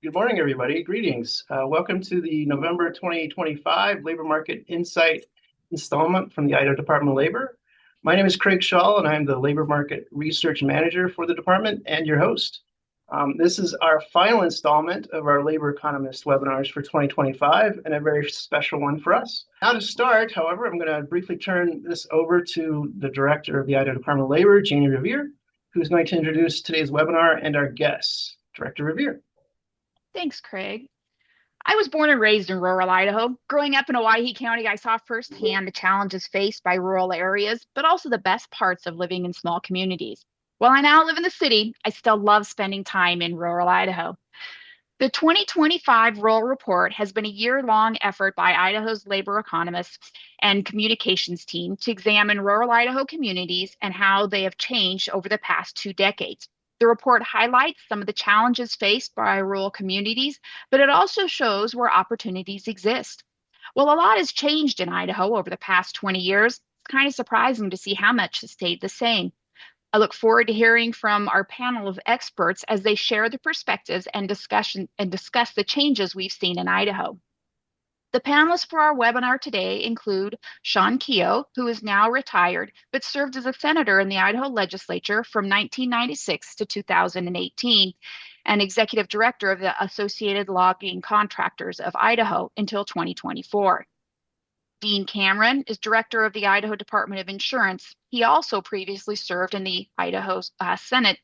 Good morning, everybody. Greetings. Welcome to the November 2025 Labor Market Insight installment from the Idaho Department of Labor. My name is Craig Shaw, and I'm the Labor Market Research Manager for the department and your host. This is our final installment of our Labor Economist webinars for 2025, and a very special one for us. Now to start, however, I'm going to briefly turn this over to the Director of the Idaho Department of Labor, Jeannie Revere, who's going to introduce today's webinar and our guests. Director Revere. Thanks, Craig. I was born and raised in rural Idaho. Growing up in Owyhee County, I saw firsthand the challenges faced by rural areas, but also the best parts of living in small communities. While I now live in the city, I still love spending time in rural Idaho. The 2025 Rural Report has been a year-long effort by Idaho's labor economists and communications team to examine rural Idaho communities and how they have changed over the past 2 decades. The report highlights some of the challenges faced by rural communities, but it also shows where opportunities exist. Well, a lot has changed in Idaho over the past 20 years. It's kind of surprising to see how much has stayed the same. I look forward to hearing from our panel of experts as they share their perspectives and discuss the changes we've seen in Idaho. The panelists for our webinar today include Sean Keogh, who is now retired, but served as a senator in the Idaho legislature from 1996 to 2018, and executive director of the Associated Logging Contractors of Idaho until 2024. Dean Cameron is director of the Idaho Department of Insurance. He also previously served in the Idaho Senate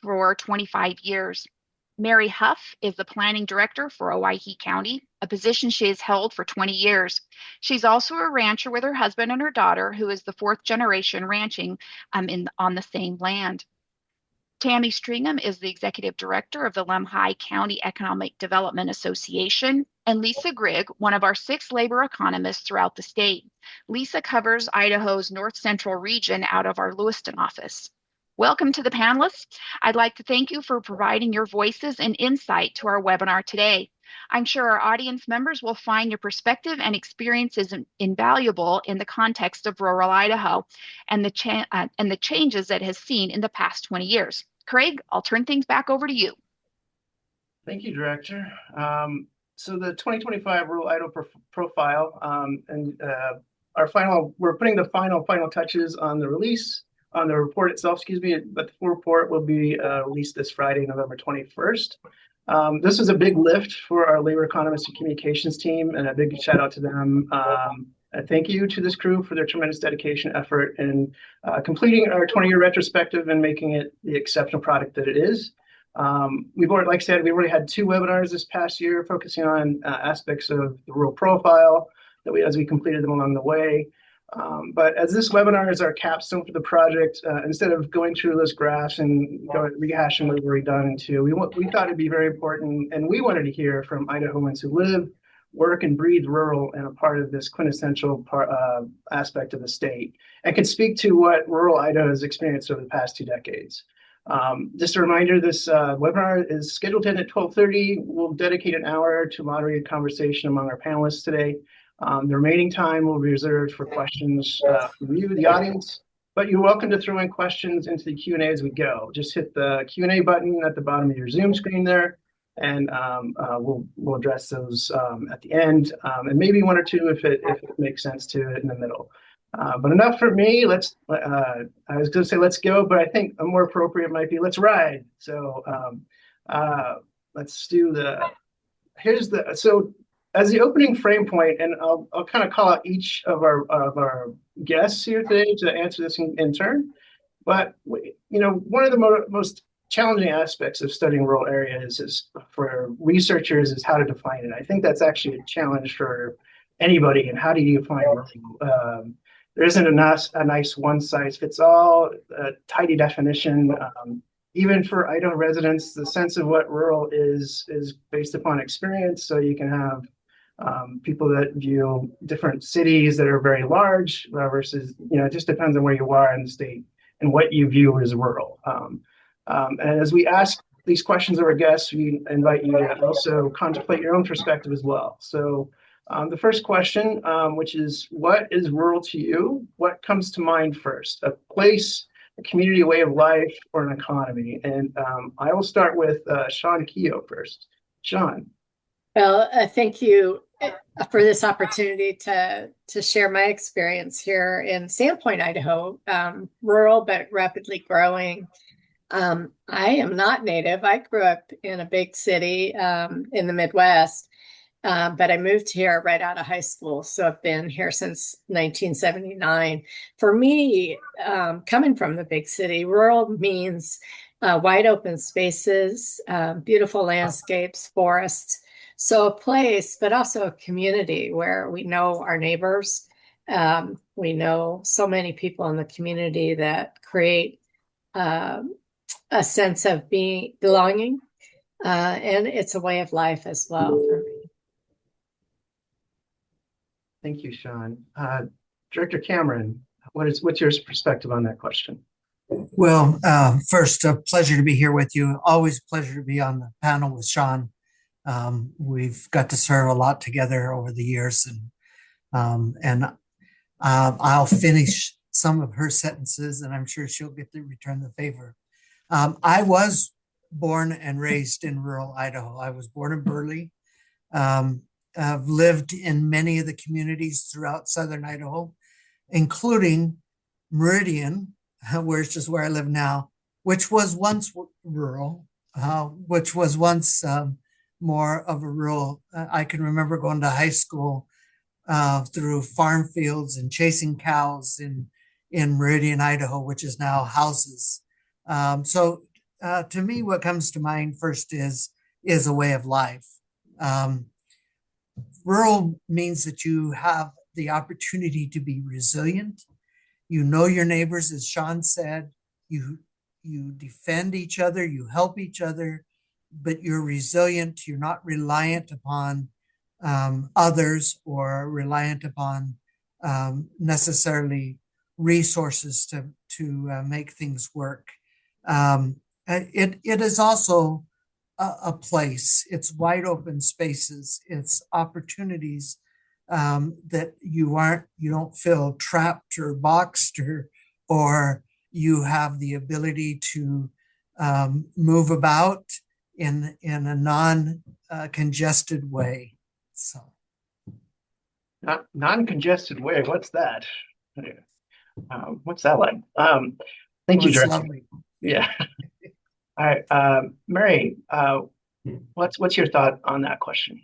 for 25 years. Mary Huff is the planning director for Owyhee County, a position she has held for 20 years. She's also a rancher with her husband and her daughter, who is the fourth generation ranching on the same land. Tammy Stringham is the executive director of the Lemhi County Economic Development Association, and Lisa Grigg, one of our 6 labor economists throughout the state. Lisa covers Idaho's North Central region out of our Lewiston office. Welcome to the panelists. I'd like to thank you for providing your voices and insight to our webinar today. I'm sure our audience members will find your perspective and experiences invaluable in the context of rural Idaho and the changes it has seen in the past 20 years. Craig, I'll turn things back over to you. Thank you, Director. So the 2025 Rural Idaho Profile, we're putting the final touches on the release, on the report itself, but the full report will be released this Friday, November 21st. This is a big lift for our labor economists and communications team, and a big shout out to them. Thank you to this crew for their tremendous dedication, effort, in completing our 20-year retrospective and making it the exceptional product that it is. We've already had 2 webinars this past year focusing on aspects of the rural profile as we completed them along the way. But as this webinar is our capstone for the project, instead of going through those graphs and rehashing what we've already done into, we thought it'd be very important, and we wanted to hear from Idahoans who live, work, and breathe rural and a part of this quintessential aspect of the state, and can speak to what rural Idaho has experienced over the past 2 decades. Just a reminder, this webinar is scheduled to end at 12:30. We'll dedicate an hour to moderated conversation among our panelists today. The remaining time will be reserved for questions from you, the audience, but you're welcome to throw in questions into the Q&A as we go. Just hit the Q&A button at the bottom of your Zoom screen there, and we'll address those at the end, and maybe 1 or 2 if it makes sense to in the middle. But enough for me. I was going to say let's go, but I think a more appropriate might be let's ride. So let's do so as the opening frame point, and I'll kind of call out each of our guests here today to answer this in turn. But one of the most challenging aspects of studying rural areas is for researchers is how to define it. I think that's actually a challenge for anybody. And how do you define rural? There isn't a nice one-size-fits-all tidy definition. Even for Idaho residents, the sense of what rural is based upon experience. So you can have people that view different cities that are very large versus, it just depends on where you are in the state and what you view as rural. And as we ask these questions of our guests, we invite you to also contemplate your own perspective as well. So the first question, which is, what is rural to you? What comes to mind first? A place, a community, a way of life, or an economy? And I will start with Sean Keogh first. Sean. Well, thank you for this opportunity to share my experience here in Sandpoint, Idaho, rural but rapidly growing. I am not native. I grew up in a big city in the Midwest, but I moved here right out of high school. So I've been here since 1979. For me, coming from the big city, rural means wide open spaces, beautiful landscapes, forests. So a place, but also a community where we know our neighbors. We know so many people in the community that create um, a sense of being belonging, and it's a way of life as well for me. Thank you, Sean. Director Cameron, what's your perspective on that question? Well, first, a pleasure to be here with you. Always a pleasure to be on the panel with Sean. We've got to serve a lot together over the years, and I'll finish some of her sentences, and I'm sure she'll get to return the favor. I was born and raised in rural Idaho. I was born in Burley. I've lived in many of the communities throughout southern Idaho, including Meridian, which is where I live now, which was once rural, which was once more of a rural. I can remember going to high school through farm fields and chasing cows in Meridian, Idaho, which is now houses. So to me, what comes to mind first is a way of life. Rural means that you have the opportunity to be resilient. You know your neighbors, as Sean said. You defend each other, you help each other, but you're resilient. You're not reliant upon others or reliant upon necessarily resources to make things work. It is also a place. It's wide open spaces. It's opportunities that you don't feel trapped or boxed, or you have the ability to move about in a non congested way. So, Not non-congested way. What's that? What's that like? Thank you, it's Director. lovely. Yeah. All right, Mary. What's your thought on that question?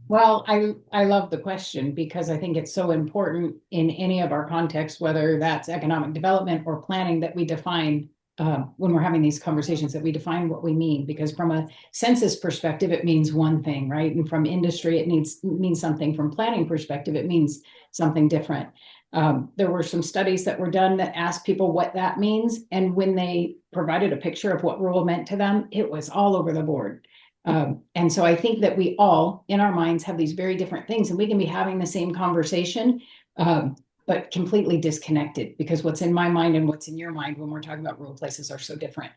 Well, I love the question because I think it's so important in any of our contexts, whether that's economic development or planning, that we define when we're having these conversations, that we define what we mean. Because from a census perspective, it means one thing, right? And from industry, it means something. From planning perspective, it means something different. There were some studies that were done that asked people what that means, and when they provided a picture of what rural meant to them, it was all over the board. And so I think that we all, in our minds, have these very different things, and we can be having the same conversation, but completely disconnected, because what's in my mind and what's in your mind when we're talking about rural places are so different.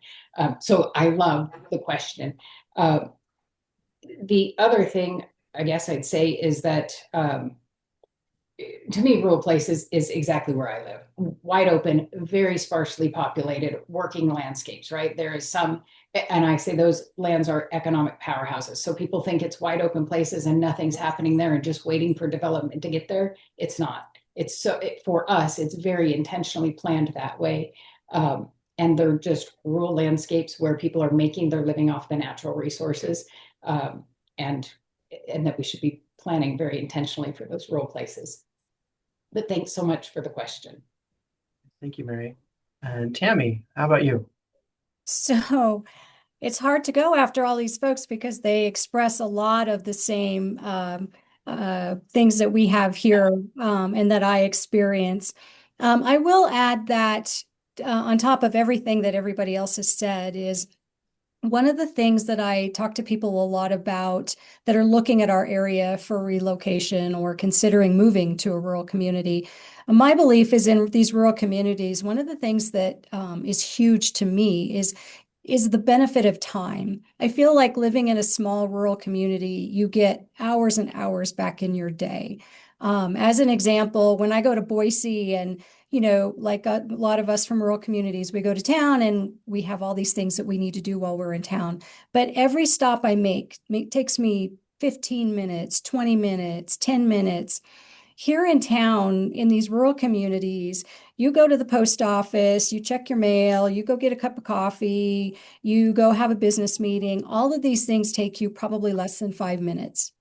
So I love the question. The other thing I guess I'd say is that to me, rural places is exactly where I live. Wide open, very sparsely populated, working landscapes, right? There is some, and I say those lands are economic powerhouses. So people think it's wide open places and nothing's happening there and just waiting for development to get there. It's not. For us, it's very intentionally planned that way. And they're just rural landscapes where people are making their living off the natural resources. And that we should be planning very intentionally for those rural places. But thanks so much for the question. Thank you, Mary. And Tammy, how about you? So it's hard to go after all these folks because they express a lot of the same things that we have here and that I experience. I will add that on top of everything that everybody else has said is one of the things that I talk to people a lot about that are looking at our area for relocation or considering moving to a rural community. My belief is in these rural communities, one of the things that is huge to me is the benefit of time. I feel like living in a small rural community, you get hours and hours back in your day. As an example, when I go to Boise and, like a lot of us from rural communities, we go to town and we have all these things that we need to do while we're in town. But every stop I make takes me 15 minutes, 20 minutes, 10 minutes. Here in town, in these rural communities, you go to the post office, you check your mail, you go get a cup of coffee, you go have a business meeting. All of these things take you probably less than 5 minutes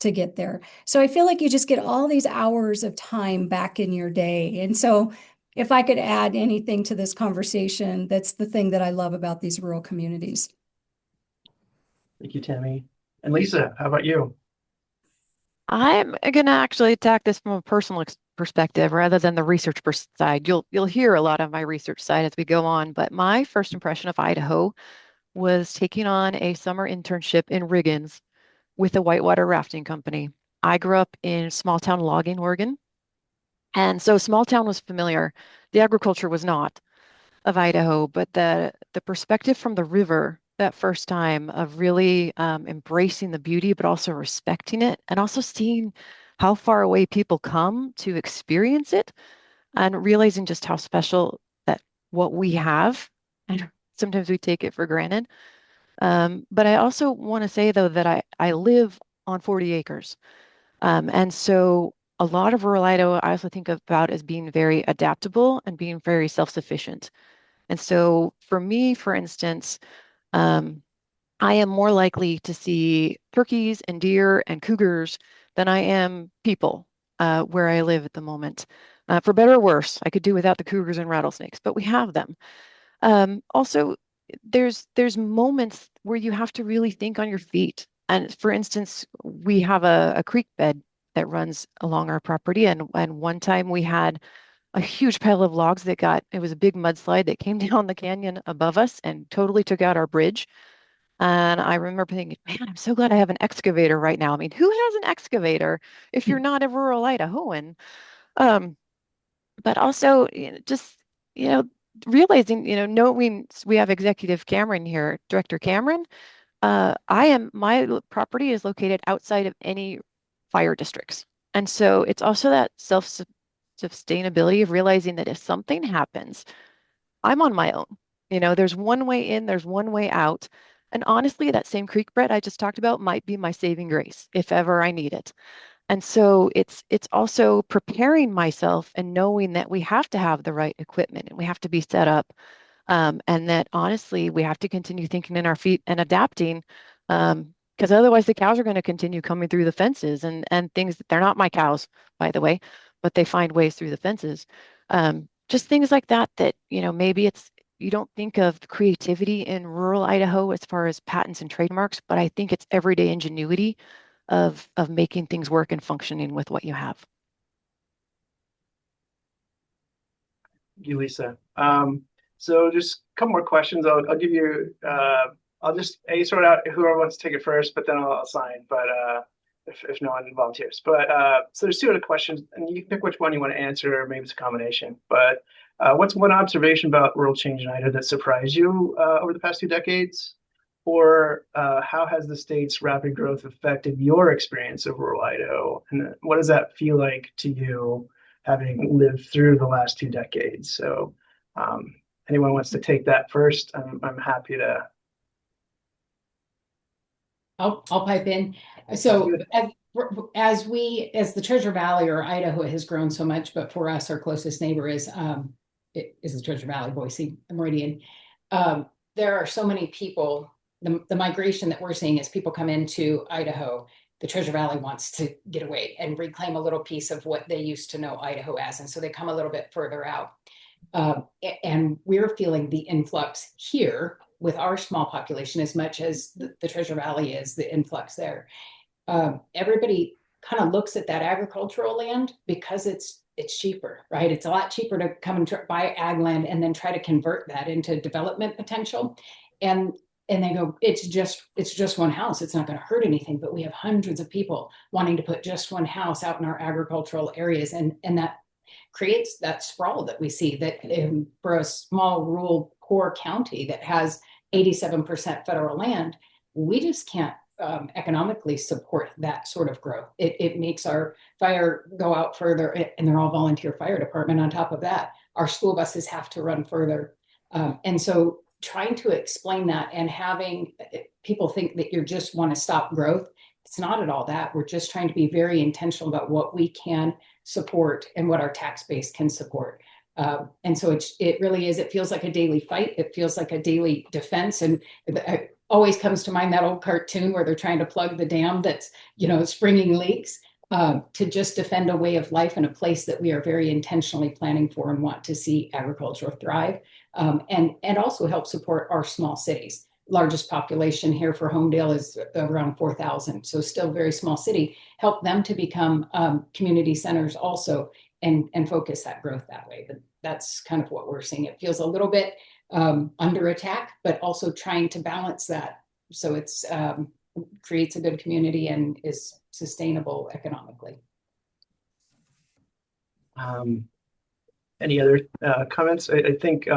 to get there. So I feel like you just get all these hours of time back in your day. And so if I could add anything to this conversation, that's the thing that I love about these rural communities. Thank you, Tammy. And Lisa, how about you? I'm going to actually attack this from a personal perspective rather than the research side. You'll hear a lot of my research side as we go on, but my first impression of Idaho was taking on a summer internship in Riggins with a whitewater rafting company. I grew up in small town logging, Oregon, and so small town was familiar. The agriculture was not of Idaho, but the perspective from the river that first time of really embracing the beauty, but also respecting it, and also seeing how far away people come to experience it, and realizing just how special that what we have, and sometimes we take it for granted. But I also want to say though that I live on 40 acres, and so a lot of rural Idaho I also think about as being very adaptable and being very self-sufficient. And so for me, for instance, I am more likely to see turkeys and deer and cougars than I am people where I live at the moment. For better or worse, I could do without the cougars and rattlesnakes, but we have them. Also, there's moments where you have to really think on your feet. And for instance, we have a creek bed that runs along our property, and one time we had a huge pile of logs it was a big mudslide that came down the canyon above us and totally took out our bridge. And I remember thinking, man, I'm so glad I have an excavator right now. I mean, who has an excavator if you're not a rural Idahoan? Um, but also, just, you know, realizing, knowing we have Executive Cameron here, Director Cameron, my property is located outside of any fire districts. And so it's also that sustainability of realizing that if something happens, I'm on my own. There's one way in, there's one way out. And honestly, that same creek bed I just talked about might be my saving grace if ever I need it. And so it's also preparing myself and knowing that we have to have the right equipment and we have to be set up. And that honestly, we have to continue thinking in our feet and adapting. Because otherwise the cows are going to continue coming through the fences and things. They're not my cows, by the way, but they find ways through the fences. Just things like that, maybe you don't think of creativity in rural Idaho as far as patents and trademarks, but I think it's everyday ingenuity of making things work and functioning with what you have. Thank you, Lisa. So just a couple more questions. I'll give you, I'll just sort out whoever wants to take it first, but then I'll assign, but if no one volunteers. But so there's two other questions, and you can pick which one you want to answer, or maybe it's a combination. But what's one observation about rural change in Idaho that surprised you over the past 2 decades? Or how has the state's rapid growth affected your experience of rural Idaho? And what does that feel like to you, having lived through the last 2 decades? So anyone wants to take that first, I'm happy to. I'll pipe in. So as the Treasure Valley or Idaho has grown so much, but for us, our closest neighbor is the Treasure Valley, Boise, Meridian. There are so many people. The migration that we're seeing as people come into Idaho, the Treasure Valley wants to get away and reclaim a little piece of what they used to know Idaho as. And so they come a little bit further out. And we're feeling the influx here with our small population as much as the Treasure Valley is, the influx there. Everybody kind of looks at that agricultural land because it's cheaper, right? It's a lot cheaper to come and buy ag land and then try to convert that into development potential. And they go, it's just one house. It's not going to hurt anything, but we have hundreds of people wanting to put just one house out in our agricultural areas. And that creates that sprawl that we see that for a small rural poor county that has 87% federal land, we just can't economically support that sort of growth. It makes our fire go out further, and they're all volunteer fire department on top of that. Our school buses have to run further. And so trying to explain that and having people think that you just want to stop growth, it's not at all that. We're just trying to be very intentional about what we can support and what our tax base can support. And so it really is, it feels like a daily fight. It feels like a daily defense. And it always comes to mind that old cartoon where they're trying to plug the dam that's, springing leaks, to just defend a way of life in a place that we are very intentionally planning for and want to see agriculture thrive, and also help support our small cities. Largest population here for Homedale is around 4,000, so still very small city. Help them to become community centers also, and focus that growth that way. But that's kind of what we're seeing. It feels a little bit under attack, but also trying to balance that so it's creates a good community and is sustainable economically. Any other comments? I think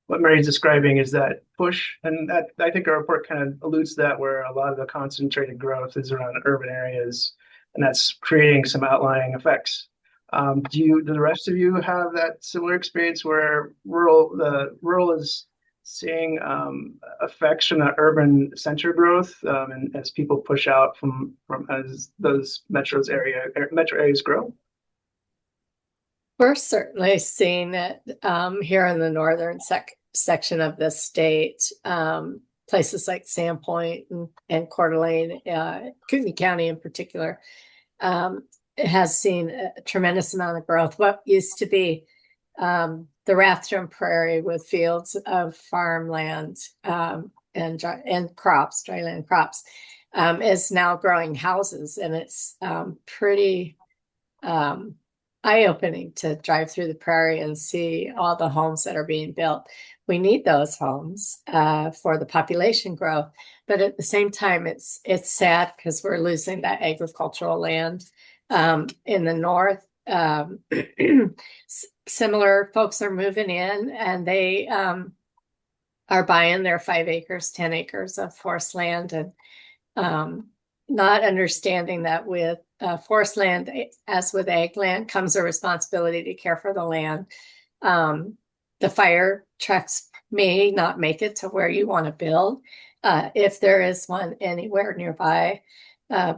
what Mary's describing is that push, and that I think our report kind of alludes to that, where a lot of the concentrated growth is around urban areas, and that's creating some outlying effects. Do the rest of you have that similar experience where rural is seeing effects from that urban center growth, and as people push out from as those metro areas grow? We're certainly seeing it here in the northern section of the state. Places like Sandpoint and Coeur d'Alene, Kootenai County in particular, it has seen a tremendous amount of growth. What used to be the Rathdrum Prairie with fields of farmland and crops, dryland crops, is now growing houses, and it's pretty eye-opening to drive through the prairie and see all the homes that are being built. We need those homes for the population growth, but at the same time, it's sad because we're losing that agricultural land. In the north, similar folks are moving in, and they are buying their 5 acres, 10 acres of forest land, and not understanding that with forest land, as with ag land, comes a responsibility to care for the land. The fire trucks may not make it to where you want to build, if there is one anywhere nearby,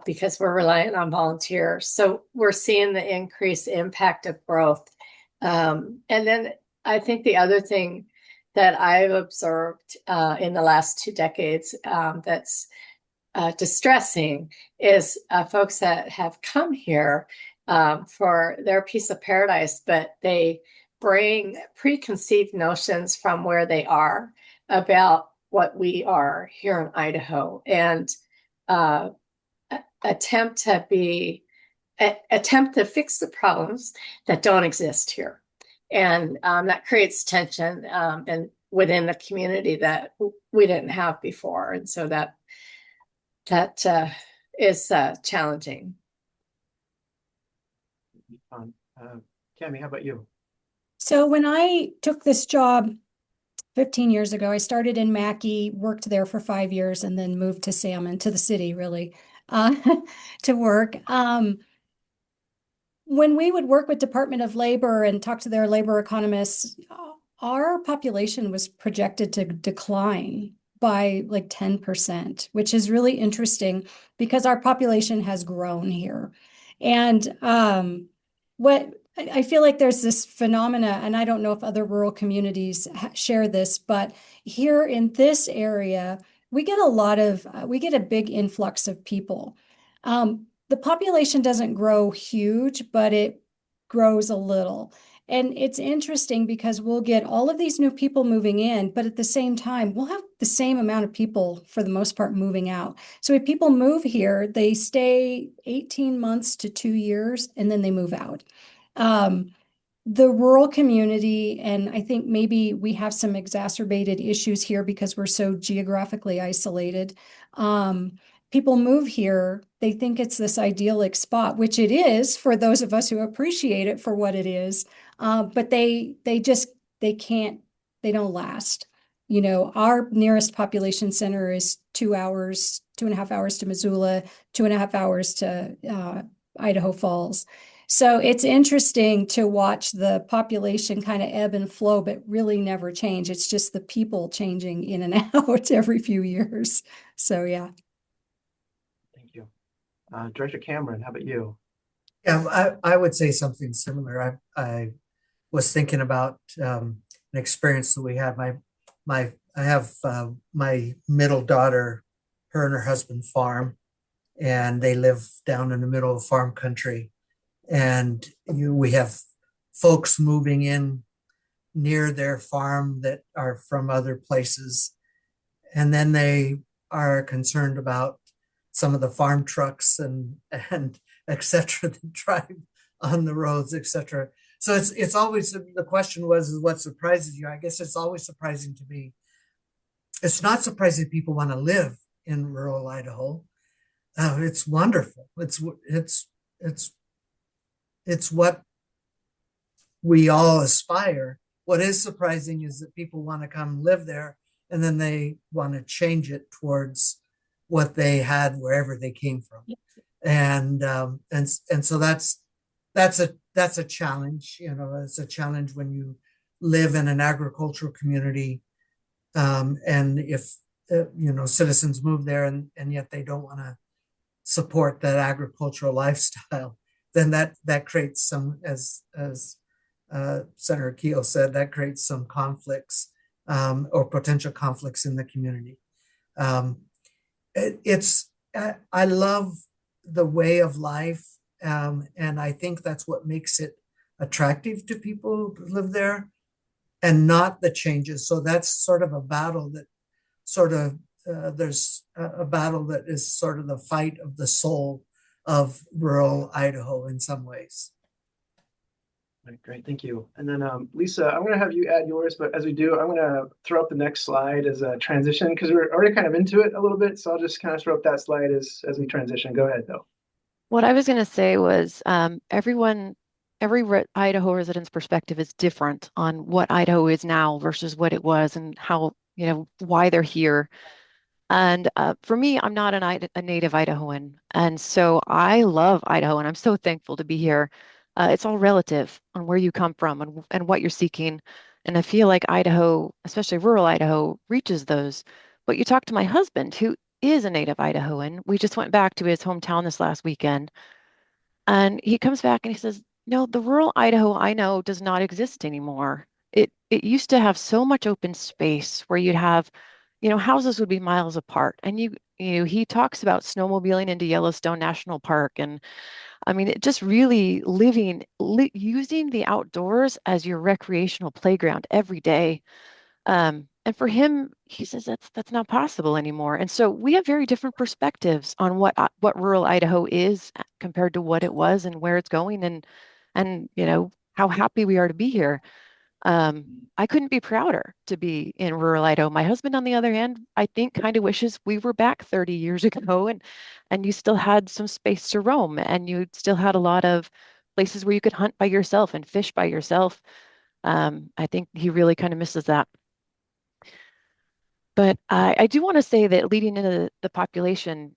because we're reliant on volunteers. So we're seeing the increased impact of growth. And then I think the other thing that I've observed in the last 2 decades that's distressing is folks that have come here for their piece of paradise, but they bring preconceived notions from where they are about what we are here in Idaho, and attempt to fix the problems that don't exist here. And that creates tension and within the community that we didn't have before. And so that is challenging. Cami, how about you? So when I took this job 15 years ago, I started in Mackay, worked there for 5 years, and then moved to Salmon, to the city, really, to work. When we would work with Department of Labor and talk to their labor economists, our population was projected to decline by like 10%, which is really interesting because our population has grown here. And what I feel like there's this phenomena, and I don't know if other rural communities share this, but here in this area, we get a big influx of people. The population doesn't grow huge, but it grows a little. And it's interesting because we'll get all of these new people moving in, but at the same time, we'll have the same amount of people, for the most part, moving out. So if people move here, they stay 18 months to 2 years, and then they move out. The rural community, and I think maybe we have some exacerbated issues here because we're so geographically isolated. People move here, they think it's this idyllic spot, which it is for those of us who appreciate it for what it is. But they don't last. Our nearest population center is 2 hours 2.5 hours to Missoula, 2.5 hours to Idaho Falls. So it's interesting to watch the population kind of ebb and flow, but really never change. It's just the people changing in and out every few years. So yeah. Thank you. Director Cameron, how about you? Yeah, I would say something similar. I was thinking about an experience that we had. I have my middle daughter, her and her husband farm, and they live down in the middle of farm country. And we have folks moving in near their farm that are from other places. And then they are concerned about some of the farm trucks and et cetera that drive on the roads, et cetera. So it's always, the question was, what surprises you? I guess it's always surprising to me. It's not surprising people want to live in rural Idaho. It's wonderful. It's what we all aspire. What is surprising is that people want to come live there and then they want to change it towards what they had wherever they came from. And so that's a challenge. It's a challenge when you live in an agricultural community, and if citizens move there and yet they don't want to support that agricultural lifestyle, then that creates some, as Senator Keel said, that creates some conflicts, or potential conflicts in the community. I love the way of life, and I think that's what makes it attractive to people who live there, and not the changes. So that's sort of a battle that there's a battle that is sort of the fight of the soul of rural Idaho in some ways. Right, great, thank you. And then Lisa, I'm going to have you add yours, but as we do, I'm going to throw up the next slide as a transition because we're already kind of into it a little bit. So I'll just kind of throw up that slide as we transition. Go ahead, though. What I was going to say was every Idaho resident's perspective is different on what Idaho is now versus what it was and how, why they're here. And for me, I'm not a native Idahoan. And so I love Idaho and I'm so thankful to be here. It's all relative on where you come from and what you're seeking. And I feel like Idaho, especially rural Idaho, reaches those. But you talk to my husband, who is a native Idahoan. We just went back to his hometown this last weekend. And he comes back and he says, no, the rural Idaho I know does not exist anymore. It used to have so much open space where you'd have, houses would be miles apart. And he talks about snowmobiling into Yellowstone National Park. And I mean, it just really using the outdoors as your recreational playground every day. And for him, he says that's not possible anymore. And so we have very different perspectives on what rural Idaho is compared to what it was and where it's going, and how happy we are to be here. I couldn't be prouder to be in rural Idaho. My husband, on the other hand, I think kind of wishes we were back 30 years ago, and you still had some space to roam, and you still had a lot of places where you could hunt by yourself and fish by yourself. I think he really kind of misses that. But I do want to say that leading into the population,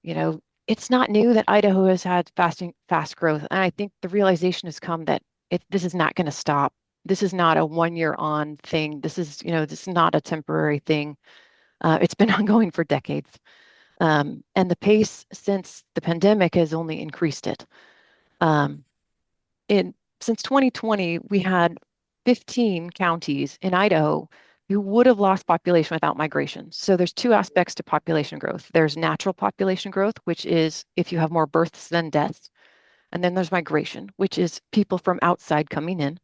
it's not new that Idaho has had fast growth. And I think the realization has come that this is not going to stop. This is not a 1 year on thing. This is not a temporary thing. It's been ongoing for decades. And the pace since the pandemic has only increased it. Since 2020, we had 15 counties in Idaho who would have lost population without migration. So there's two aspects to population growth. There's natural population growth, which is if you have more births than deaths. And then there's migration, which is people from outside coming in.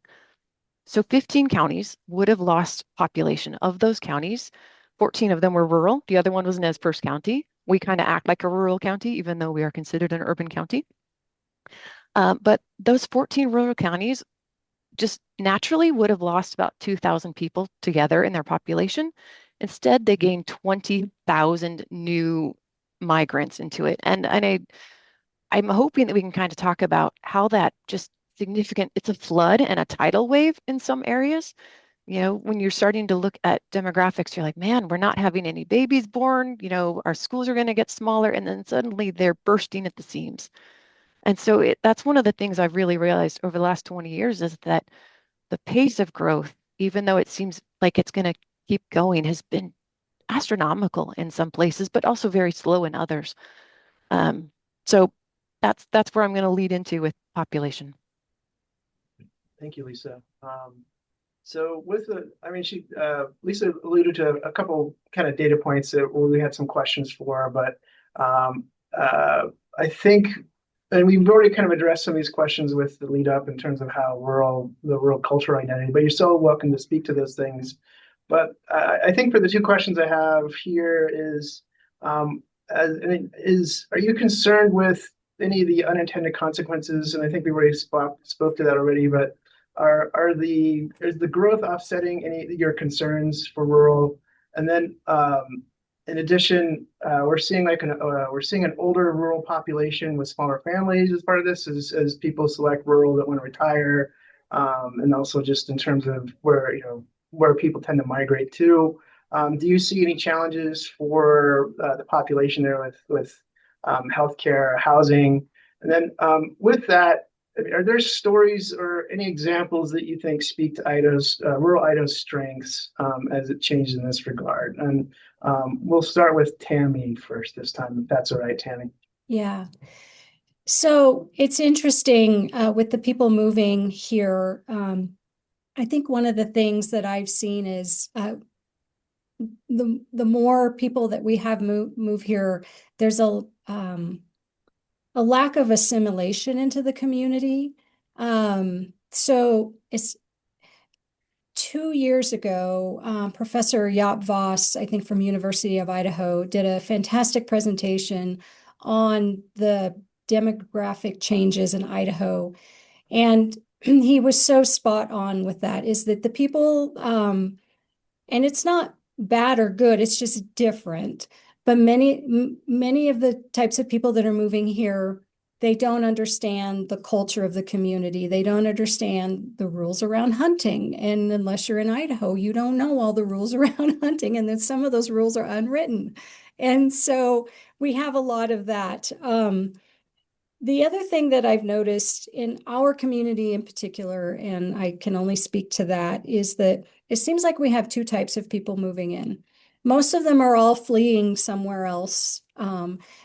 So 15 counties would have lost population. Of those counties, 14 of them were rural. The other one was Nez Perce County. We kind of act like a rural county, even though we are considered an urban county. But those 14 rural counties just naturally would have lost about 2,000 people together in their population. Instead, they gained 20,000 new migrants into it. And I'm hoping that we can kind of talk about how that just significant, it's a flood and a tidal wave in some areas, You know, when you're starting to look at demographics, you're like, man, we're not having any babies born. You know, our schools are going to get smaller, and then suddenly they're bursting at the seams. And so that's one of the things I've really realized over the last 20 years is that the pace of growth, even though it seems like it's going to keep going, has been astronomical in some places, but also very slow in others. So that's where I'm going to lead into with population. Thank you, Lisa. So with Lisa alluded to a couple kind of data points that we had some questions for, but I think, and we've already kind of addressed some of these questions with the lead up in terms of how the rural cultural identity, but you're still welcome to speak to those things. But I think for the two questions I have here is, are you concerned with any of the unintended consequences? And I think we already spoke to that already, but is the growth offsetting any of your concerns for rural? And then in addition, we're seeing an older rural population with smaller families as part of this, as people select rural that want to retire, and also just in terms of where people tend to migrate to. Do you see any challenges for the population there with healthcare, housing? And then with that, are there stories or any examples that you think speak to rural Idaho's strengths as it changes in this regard? And we'll start with Tammy first this time, if that's all right, Tammy. Yeah. So it's interesting with the people moving here. I think one of the things that I've seen is the more people that we have move here, there's a lack of assimilation into the community. So it's 2 years ago, Professor Jaap Vos, I think from University of Idaho, did a fantastic presentation on the demographic changes in Idaho. And he was so spot on with that, is that the people, and it's not bad or good, it's just different. But many of the types of people that are moving here, they don't understand the culture of the community. They don't understand the rules around hunting. And unless you're in Idaho, you don't know all the rules around hunting. And then some of those rules are unwritten. And so we have a lot of that. The other thing that I've noticed in our community in particular, and I can only speak to that, is that it seems like we have two types of people moving in. Most of them are all fleeing somewhere else.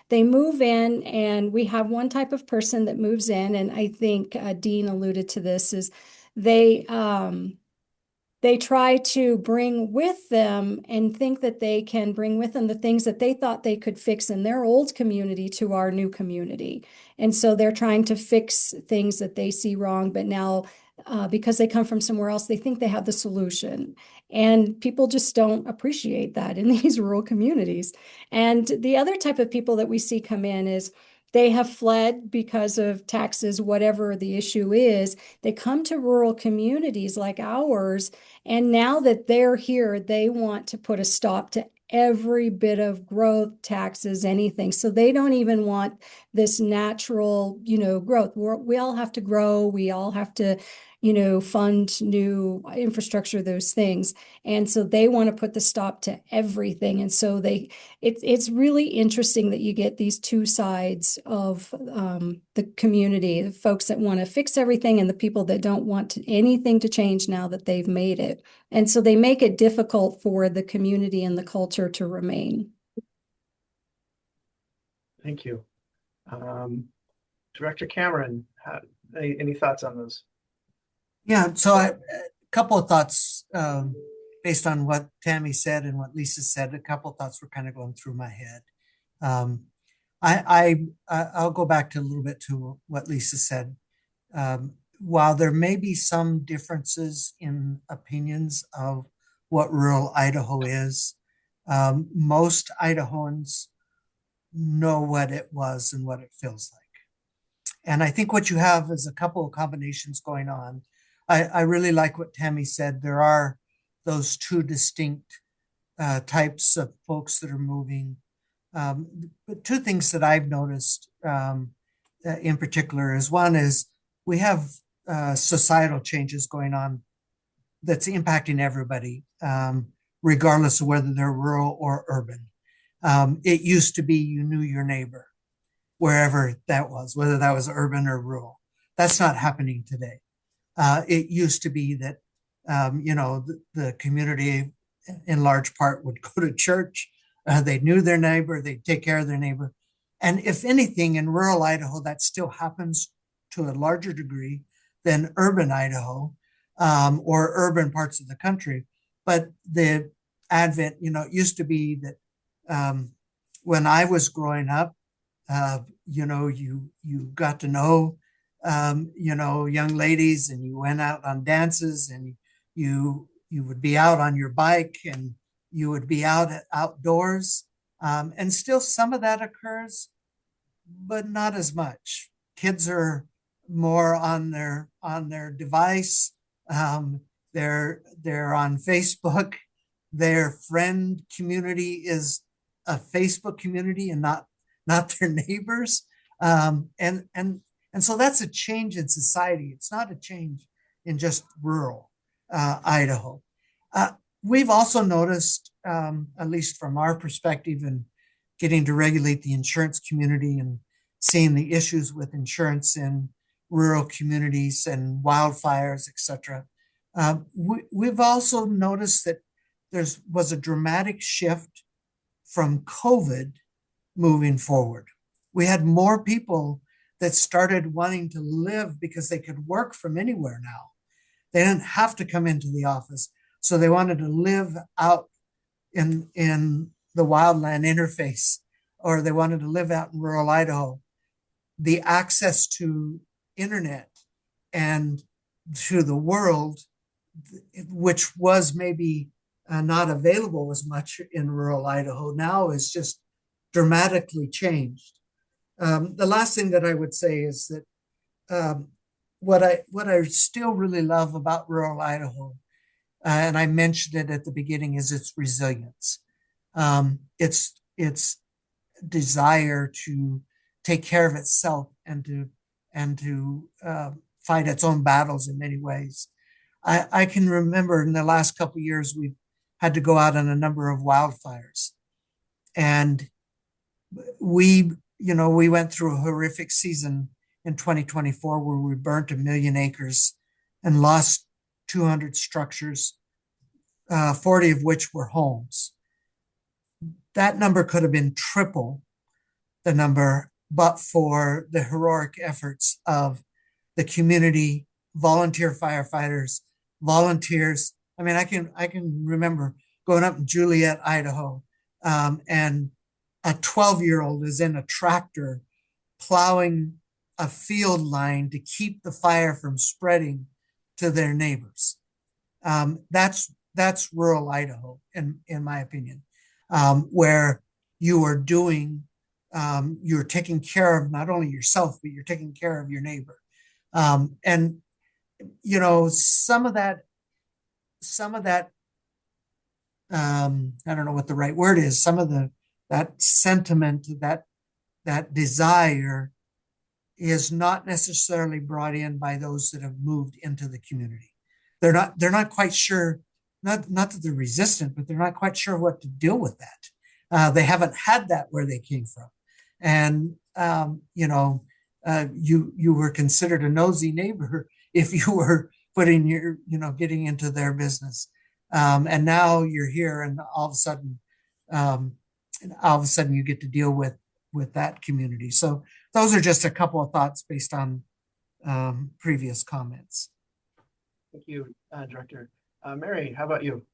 They move in, and we have one type of person that moves in, and I think Dean alluded to this, is they try to bring with them and think that they can bring with them the things that they thought they could fix in their old community to our new community. And so they're trying to fix things that they see wrong, but now because they come from somewhere else, they think they have the solution. And people just don't appreciate that in these rural communities. And the other type of people that we see come in is they have fled because of taxes, whatever the issue is. They come to rural communities like ours, and now that they're here, they want to put a stop to every bit of growth, taxes, anything. So they don't even want this natural, growth. We all have to grow. We all have to, fund new infrastructure, those things. And so they want to put the stop to everything. And so it's really interesting that you get these two sides of the community, the folks that want to fix everything and the people that don't want anything to change now that they've made it. And so they make it difficult for the community and the culture to remain. Thank you. Director Cameron, any thoughts on those? Yeah, so a couple of thoughts based on what Tammy said and what Lisa said. A couple of thoughts were kind of going through my head. I'll go back to a little bit to what Lisa said. While there may be some differences in opinions of what rural Idaho is, most Idahoans know what it was and what it feels like. And I think what you have is a couple of combinations going on. I really like what Tammy said. There are those two distinct types of folks that are moving. But two things that I've noticed in particular is one is we have societal changes going on that's impacting everybody, regardless of whether they're rural or urban. It used to be you knew your neighbor, wherever that was, whether that was urban or rural. That's not happening today. It used to be that, the community in large part would go to church. They knew their neighbor, they'd take care of their neighbor. And if anything, in rural Idaho, that still happens to a larger degree than urban Idaho, or urban parts of the country. But the advent, it used to be that, when I was growing up, you got to know, young ladies, and you went out on dances, and you would be out on your bike, and you would be outdoors. And still some of that occurs, but not as much. Kids are more on their device. They're on Facebook. Their friend community is a Facebook community and not their neighbors. And so that's a change in society. It's not a change in just rural Idaho. We've also noticed, at least from our perspective, and getting to regulate the insurance community and seeing the issues with insurance in rural communities and wildfires, et cetera. We've also noticed that there was a dramatic shift from COVID moving forward. We had more people that started wanting to live because they could work from anywhere now. They didn't have to come into the office. So they wanted to live out in the wildland interface, or they wanted to live out in rural Idaho. The access to internet and to the world, which was maybe not available as much in rural Idaho, now is just dramatically changed. The last thing that I would say is that, what I still really love about rural Idaho, and I mentioned it at the beginning, is its resilience. Its desire to take care of itself and to fight its own battles in many ways. I can remember in the last couple of years we've had to go out on a number of wildfires, and we went through a horrific season in 2024 where we burnt 1 million acres and lost 200 structures, 40 of which were homes. That number could have been triple the number, but for the heroic efforts of the community, volunteer firefighters, volunteers. I mean, I can remember going up in Juliet, Idaho, and a 12-year-old is in a tractor plowing a field line to keep the fire from spreading to their neighbors. That's rural Idaho, in my opinion, where you are doing, you're taking care of not only yourself, but you're taking care of your neighbor. And some of that, I don't know what the right word is. Some of that sentiment, that desire, is not necessarily brought in by those that have moved into the community. They're not quite sure. Not that they're resistant, but they're not quite sure what to deal with that. They haven't had that where they came from, and you were considered a nosy neighbor if you were putting getting into their business, and now you're here, and all of a sudden you get to deal with that community. So those are just a couple of thoughts based on previous comments. Thank you, Director. Mary, how about you?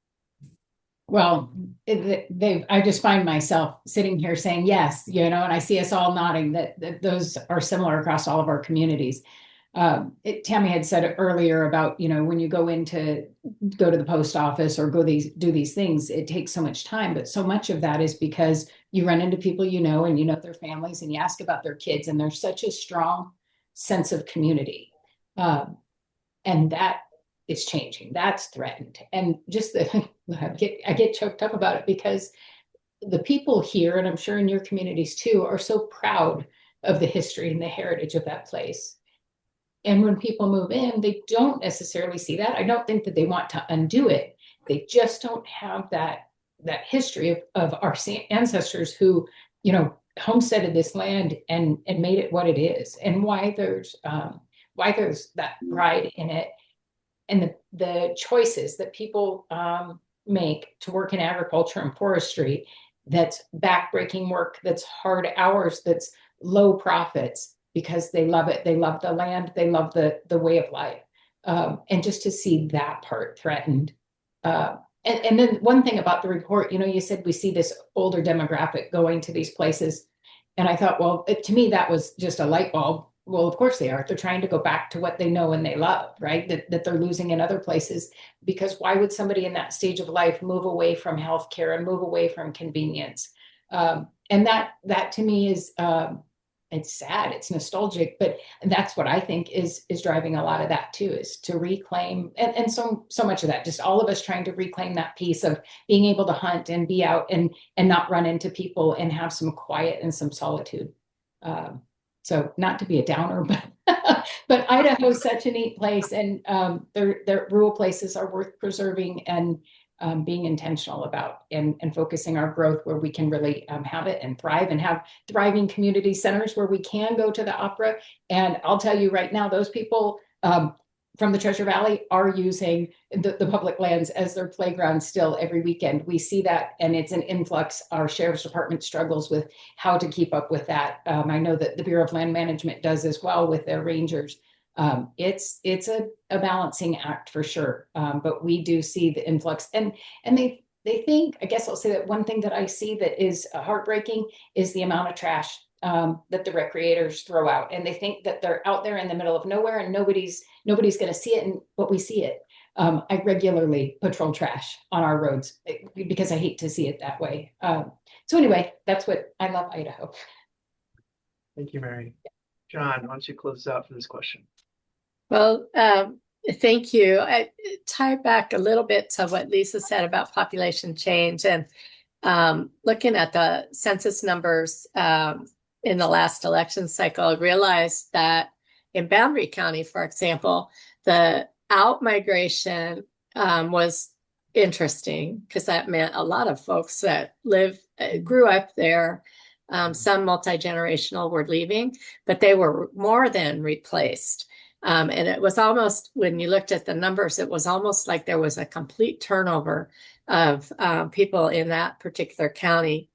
Well, I just find myself sitting here saying yes, and I see us all nodding that those are similar across all of our communities. Tammy had said it earlier about, when you go to the post office or do these things, it takes so much time, but so much of that is because you run into people, and their families, and you ask about their kids, and there's such a strong sense of community. And that is changing. That's threatened. And just I get choked up about it because the people here, and I'm sure in your communities too, are so proud of the history and the heritage of that place. And when people move in, they don't necessarily see that. I don't think that they want to undo it. They just don't have that history of our ancestors who, homesteaded this land and made it what it is, and why there's that pride in it, and the choices that people make to work in agriculture and forestry. That's backbreaking work, that's hard hours, that's low profits, because they love it. They love the land. They love the way of life. And just to see that part threatened. And then one thing about the report, you said we see this older demographic going to these places. And I thought, well, to me, that was just a light bulb. Well, of course they are. They're trying to go back to what they know and they love, right? That they're losing in other places. Because why would somebody in that stage of life move away from healthcare and move away from convenience? And that to me is, it's sad, it's nostalgic, but that's what I think is driving a lot of that too, is to reclaim, and so much of that, just all of us trying to reclaim that piece of being able to hunt and be out and not run into people and have some quiet and some solitude. So not to be a downer, but Idaho is such a neat place, and their rural places are worth preserving and being intentional about, and focusing our growth where we can really have it and thrive, and have thriving community centers where we can go to the opera. And I'll tell you right now, those people from the Treasure Valley are using the public lands as their playground still every weekend. We see that, and it's an influx. Our sheriff's department struggles with how to keep up with that. I know that the Bureau of Land Management does as well with their rangers. It's a balancing act for sure. But we do see the influx, and they think, I guess I'll say that one thing that I see that is heartbreaking is the amount of trash that the recreators throw out, and they think that they're out there in the middle of nowhere and nobody's going to see it, but we see it. I regularly patrol trash on our roads because I hate to see it that way. So anyway, that's what I love Idaho. Thank you, Mary. John, why don't you close out for this question? Well, thank you. I tie back a little bit to what Lisa said about population change, and looking at the census numbers in the last election cycle, I realized that in Boundary County, for example, the out-migration was interesting, because that meant a lot of folks that grew up there, some multi-generational, were leaving, but they were more than replaced. And it was almost, when you looked at the numbers, it was almost like there was a complete turnover of people in that particular county.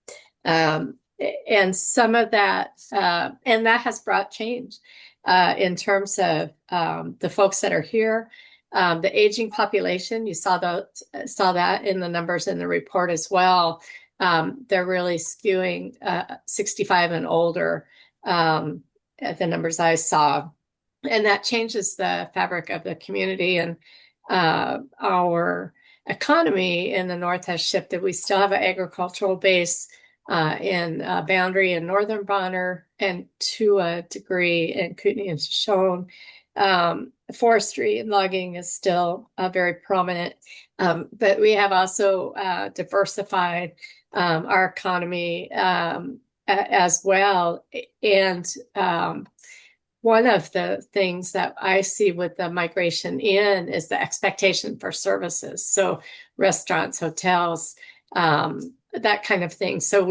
And some of that, and that has brought change in terms of the folks that are here. The aging population, you saw that in the numbers in the report as well. They're really skewing 65 and older, at the numbers I saw. And that changes the fabric of the community, and our economy in the North has shifted. We still have an agricultural base in Boundary and Northern Bonner, and to a degree in Kootenai and Shoshone. Forestry and logging is still very prominent, but we have also diversified our economy as well. And one of the things that I see with the migration in is the expectation for services. So restaurants, hotels, that kind of thing. So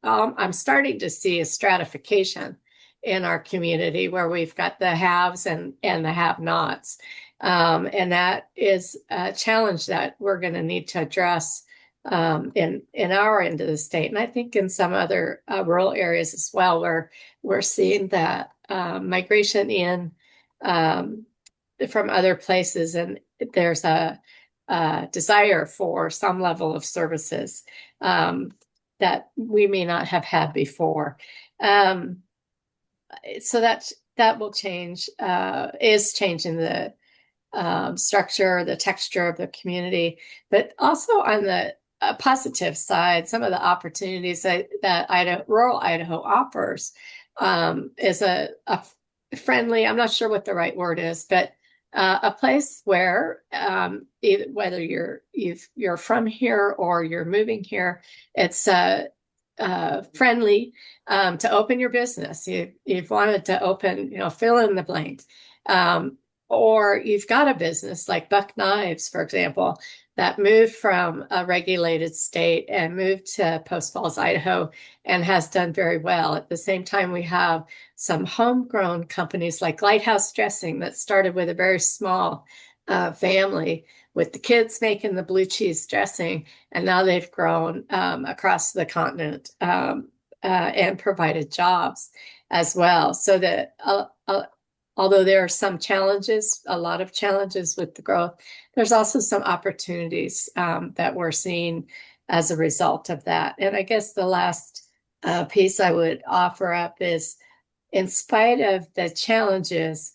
I'm starting to see a stratification in our community where we've got the haves and the have-nots. And that is a challenge that we're going to need to address in our end of the state. And I think in some other rural areas as well, where we're seeing that migration in from other places, and there's a desire for some level of services that we may not have had before. So that will change, is changing the structure, the texture of the community, but also on the positive side, some of the opportunities that rural Idaho offers is a friendly, I'm not sure what the right word is, but a place where whether you're from here or you're moving here, it's friendly to open your business. You've wanted to open, fill in the blank. Or you've got a business like Buck Knives, for example, that moved from a regulated state and moved to Post Falls, Idaho, and has done very well. At the same time, we have some homegrown companies like Lighthouse Dressing that started with a very small family with the kids making the blue cheese dressing, and now they've grown across the continent and provided jobs as well. So that although there are some challenges, a lot of challenges with the growth, there's also some opportunities that we're seeing as a result of that. And I guess the last piece I would offer up is, in spite of the challenges,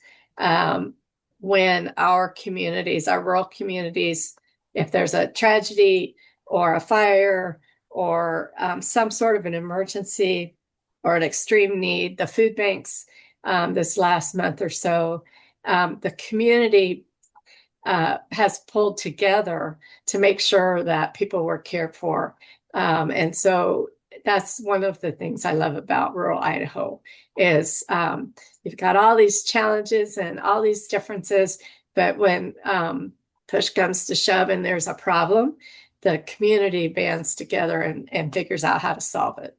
when our communities, our rural communities, if there's a tragedy or a fire or some sort of an emergency or an extreme need, the food banks this last month or so, the community has pulled together to make sure that people were cared for. And so that's one of the things I love about rural Idaho is you've got all these challenges and all these differences, but when push comes to shove and there's a problem, the community bands together and figures out how to solve it.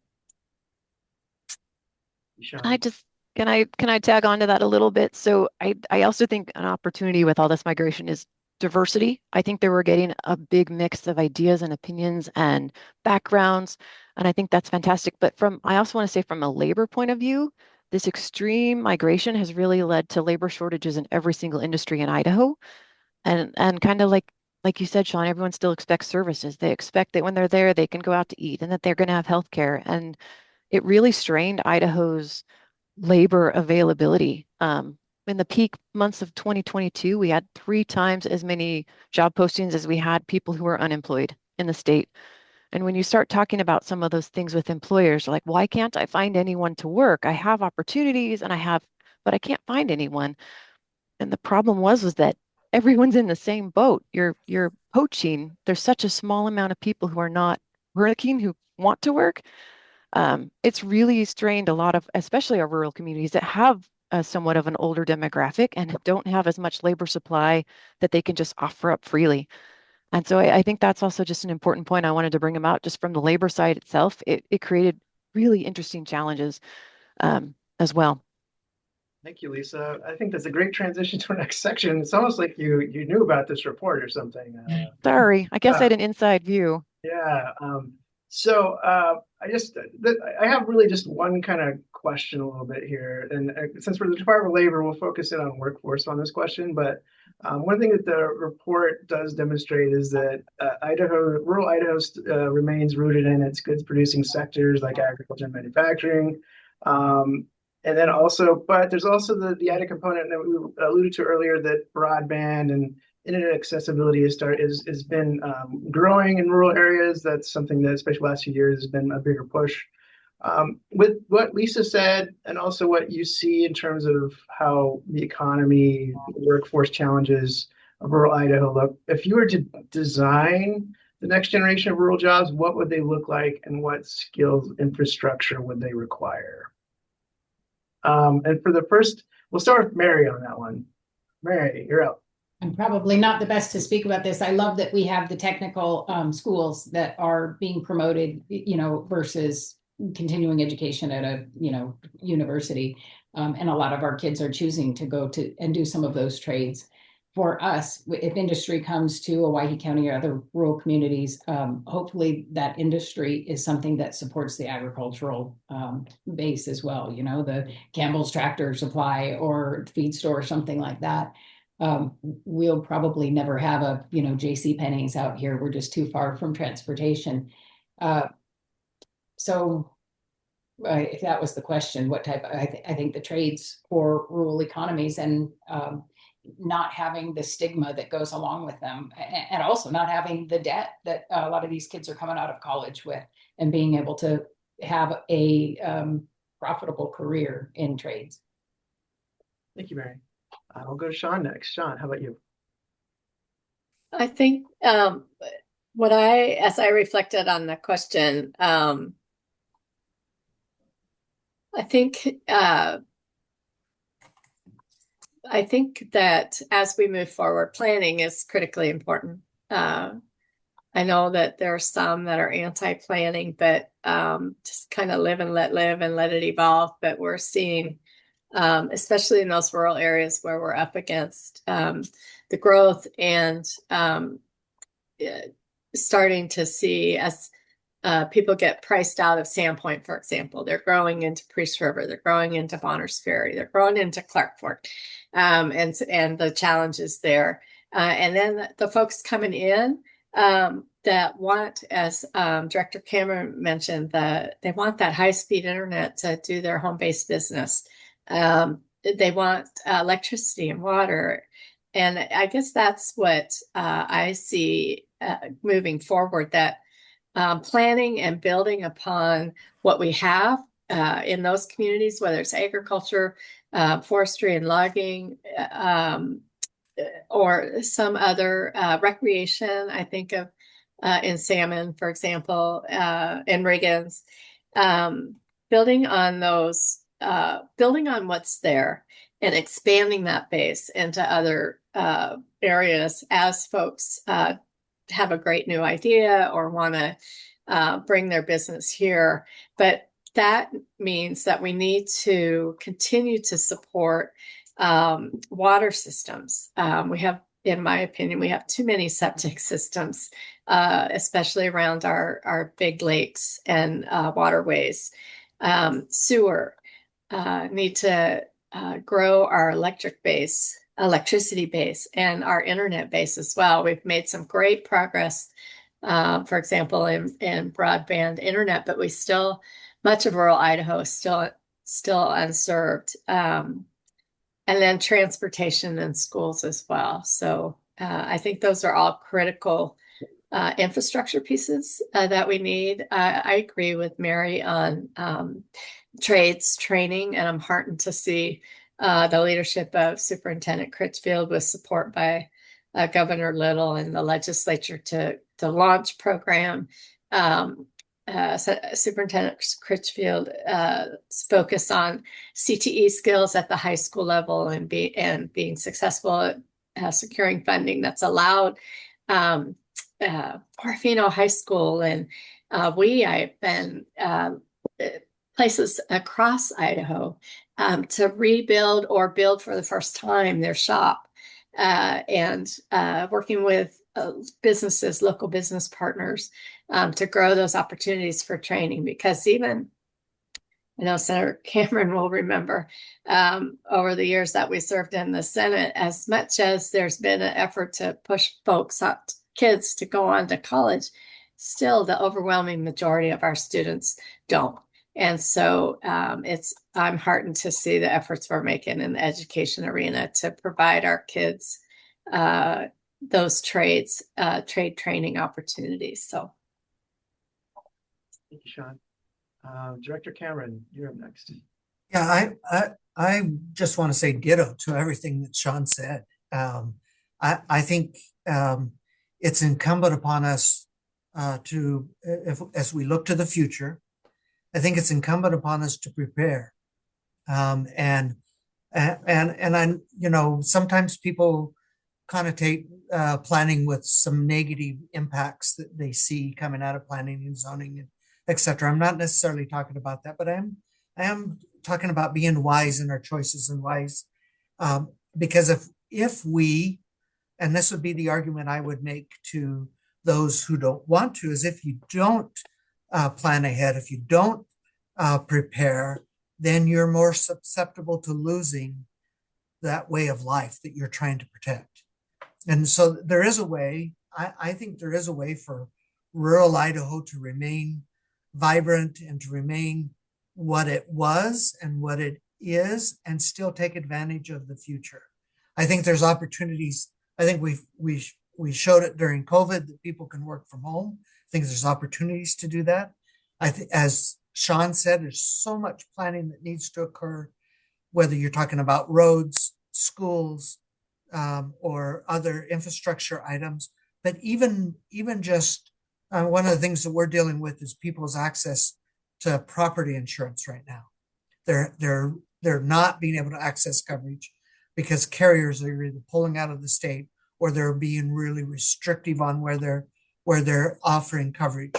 I just can I tag on to that a little bit? So I also think an opportunity with all this migration is diversity. I think that we're getting a big mix of ideas and opinions and backgrounds, and I think that's fantastic. But I also want to say from a labor point of view, this extreme migration has really led to labor shortages in every single industry in Idaho. And kind of like you said, Sean, everyone still expects services. They expect that when they're there, they can go out to eat and that they're going to have health care. And it really strained Idaho's labor availability. In the peak months of 2022, we had 3 times as many job postings as we had people who were unemployed in the state. And when you start talking about some of those things with employers, like, why can't I find anyone to work? I have opportunities but I can't find anyone. And the problem was that everyone's in the same boat. You're poaching. There's such a small amount of people who are not working, who want to work. It's really strained a lot of, especially our rural communities that have somewhat of an older demographic and don't have as much labor supply that they can just offer up freely. And so I think that's also just an important point. I wanted to bring them out just from the labor side itself. It created really interesting challenges as well. Thank you, Lisa. I think that's a great transition to our next section. It's almost like you knew about this report or something. Sorry, I guess I had an inside view. Yeah. I have really just one kind of question a little bit here. And since we're the Department of Labor, we'll focus in on workforce on this question. But one thing that the report does demonstrate is that rural Idaho remains rooted in its goods producing sectors like agriculture and manufacturing. And then also, but there's also the added component that we alluded to earlier, that broadband and internet accessibility has been growing in rural areas. That's something that, especially last few years, has been a bigger push. With what Lisa said, and also what you see in terms of how the economy, workforce challenges of rural Idaho look, if you were to design the next generation of rural jobs, what would they look like, and what skills, infrastructure would they require? And for the first, we'll start with Mary on that one. Mary, you're up. I'm probably not the best to speak about this. I love that we have the technical schools that are being promoted, versus continuing education at a, university. And a lot of our kids are choosing to go to and do some of those trades. For us, if industry comes to Owyhee County or other rural communities, hopefully that industry is something that supports the agricultural base as well. The Campbell's Tractor Supply or feed store or something like that. We'll probably never have a, J.C. Penney's out here. We're just too far from transportation. So if that was the question, what type, I think the trades for rural economies and not having the stigma that goes along with them, and also not having the debt that a lot of these kids are coming out of college with, and being able to have a profitable career in trades. Thank you, Mary. I'll go to Sean next. Sean, how about you? I think as I reflected on the question, I think I think that as we move forward, planning is critically important. I know that there are some that are anti-planning, but just kind of live and let it evolve. But we're seeing, especially in those rural areas where we're up against the growth and starting to see as people get priced out of Sandpoint, for example. They're growing into Priest River, they're growing into Bonners Ferry, they're growing into Clark Fork, and the challenges there. And then the folks coming in that want, as Director Cameron mentioned, they want that high-speed internet to do their home-based business. They want electricity and water. And I guess that's what I see moving forward, that planning and building upon what we have in those communities, whether it's agriculture, forestry and logging, or some other recreation. I think of in salmon, for example, in Riggins, building on those, building on what's there and expanding that base into other areas as folks have a great new idea or want to bring their business here. But that means that we need to continue to support water systems. We have, in my opinion, we have too many septic systems, especially around our big lakes and waterways. Sewer, need to grow our electricity base and our internet base as well. We've made some great progress, for example, in broadband internet, but much of rural Idaho is still unserved. And then transportation and schools as well. So I think those are all critical infrastructure pieces that we need. I agree with Mary on trades training, and I'm heartened to see the leadership of Superintendent Critchfield with support by Governor Little and the legislature to launch program. Superintendent Critchfield focus on CTE skills at the high school level and being successful at securing funding that's allowed Portofino High School, and I've been places across Idaho to rebuild or build for the first time their shop, and working with businesses, local business partners, to grow those opportunities for training. Because even, I know Senator Cameron will remember over the years that we served in the Senate, as much as there's been an effort to push kids to go on to college, still the overwhelming majority of our students don't. And so I'm heartened to see the efforts we're making in the education arena to provide our kids those trade training opportunities. So. Thank you, Sean. Director Cameron, you're up next. Yeah, I just want to say ditto to everything that Sean said. I think it's incumbent upon us as we look to the future, I think it's incumbent upon us to prepare. And sometimes people connotate planning with some negative impacts that they see coming out of planning and zoning and et cetera. I'm not necessarily talking about that, but I am talking about being wise in our choices and wise, because if we, and this would be the argument I would make to those who don't want to, is if you don't plan ahead, if you don't prepare, then you're more susceptible to losing that way of life that you're trying to protect. And so there is a way, I think there is a way for rural Idaho to remain vibrant and to remain what it was and what it is, and still take advantage of the future. I think there's opportunities. I think we showed it during COVID that people can work from home. I think there's opportunities to do that. I think, as Sean said, there's so much planning that needs to occur, whether you're talking about roads, schools, or other infrastructure items. But even just one of the things that we're dealing with is people's access to property insurance right now. They're not being able to access coverage. because carriers are either pulling out of the state or they're being really restrictive on where they're offering coverage.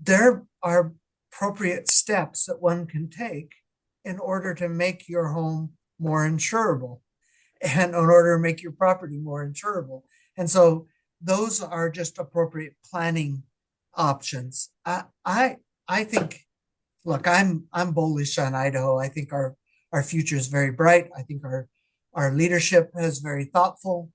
There are appropriate steps that one can take in order to make your home more insurable and in order to make your property more insurable. And so those are just appropriate planning options. I think, look, I'm bullish on Idaho. I think our future is very bright. I think our leadership is very thoughtful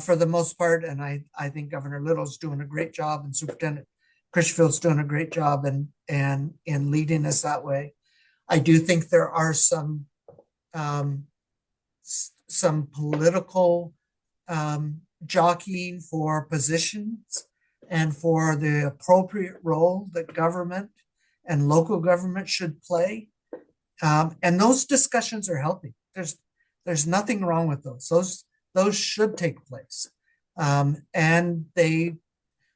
for the most part, and I think Governor Little's doing a great job, and Superintendent Critchfield's doing a great job in leading us that way. I do think there are some political jockeying for positions and for the appropriate role that government and local government should play. And those discussions are healthy. There's nothing wrong with those. Those should take place. And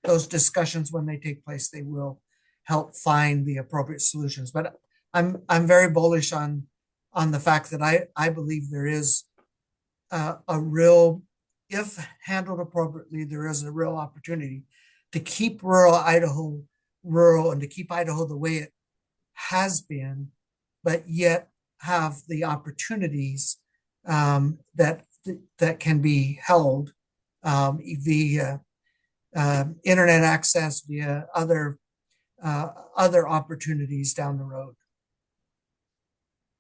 those discussions, when they take place, they will help find the appropriate solutions. But I'm very bullish on the fact that I believe there is a real, if handled appropriately, there is a real opportunity to keep rural Idaho rural and to keep Idaho the way it has been, but yet have the opportunities that can be held via internet access, via other opportunities down the road.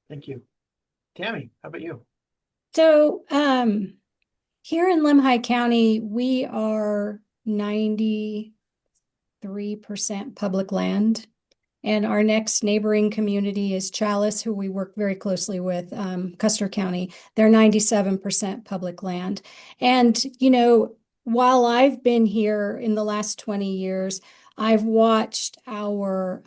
Thank you. Tammy, how about you? So here in Lemhi County, we are 93% public land. And our next neighboring community is Chalice, who we work very closely with, Custer County. They're 97% public land. And, you know, while I've been here in the last 20 years, I've watched our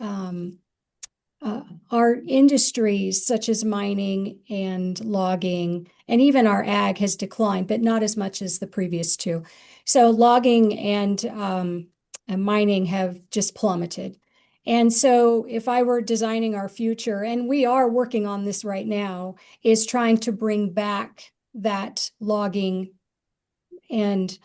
industries such as mining and logging, and even our ag has declined, but not as much as the previous two. So logging and mining have just plummeted. And so if I were designing our future, and we are working on this right now, is trying to bring back that logging and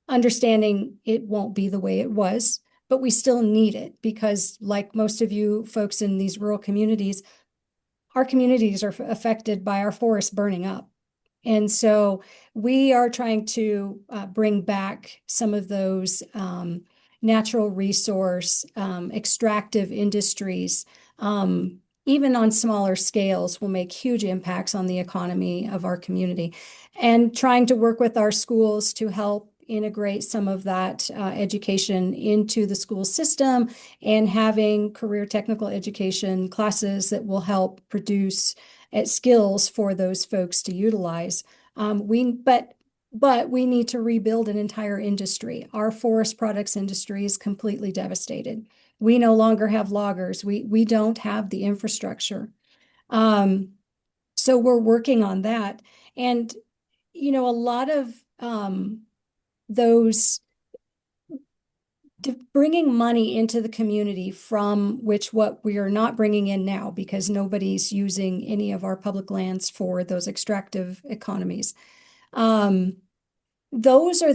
understanding it won't be the way it was, but we still need it because, like most of you folks in these rural communities, our communities are affected by our forests burning up. And so we are trying to bring back some of those natural resource, extractive industries, even on smaller scales, will make huge impacts on the economy of our community. And trying to work with our schools to help integrate some of that education into the school system and having career technical education classes that will help produce skills for those folks to utilize. But we need to rebuild an entire industry. Our forest products industry is completely devastated. We no longer have loggers. We don't have the infrastructure. So we're working on that. And, you know, a lot of those bringing money into the community from what we are not bringing in now because nobody's using any of our public lands for those extractive economies. Those are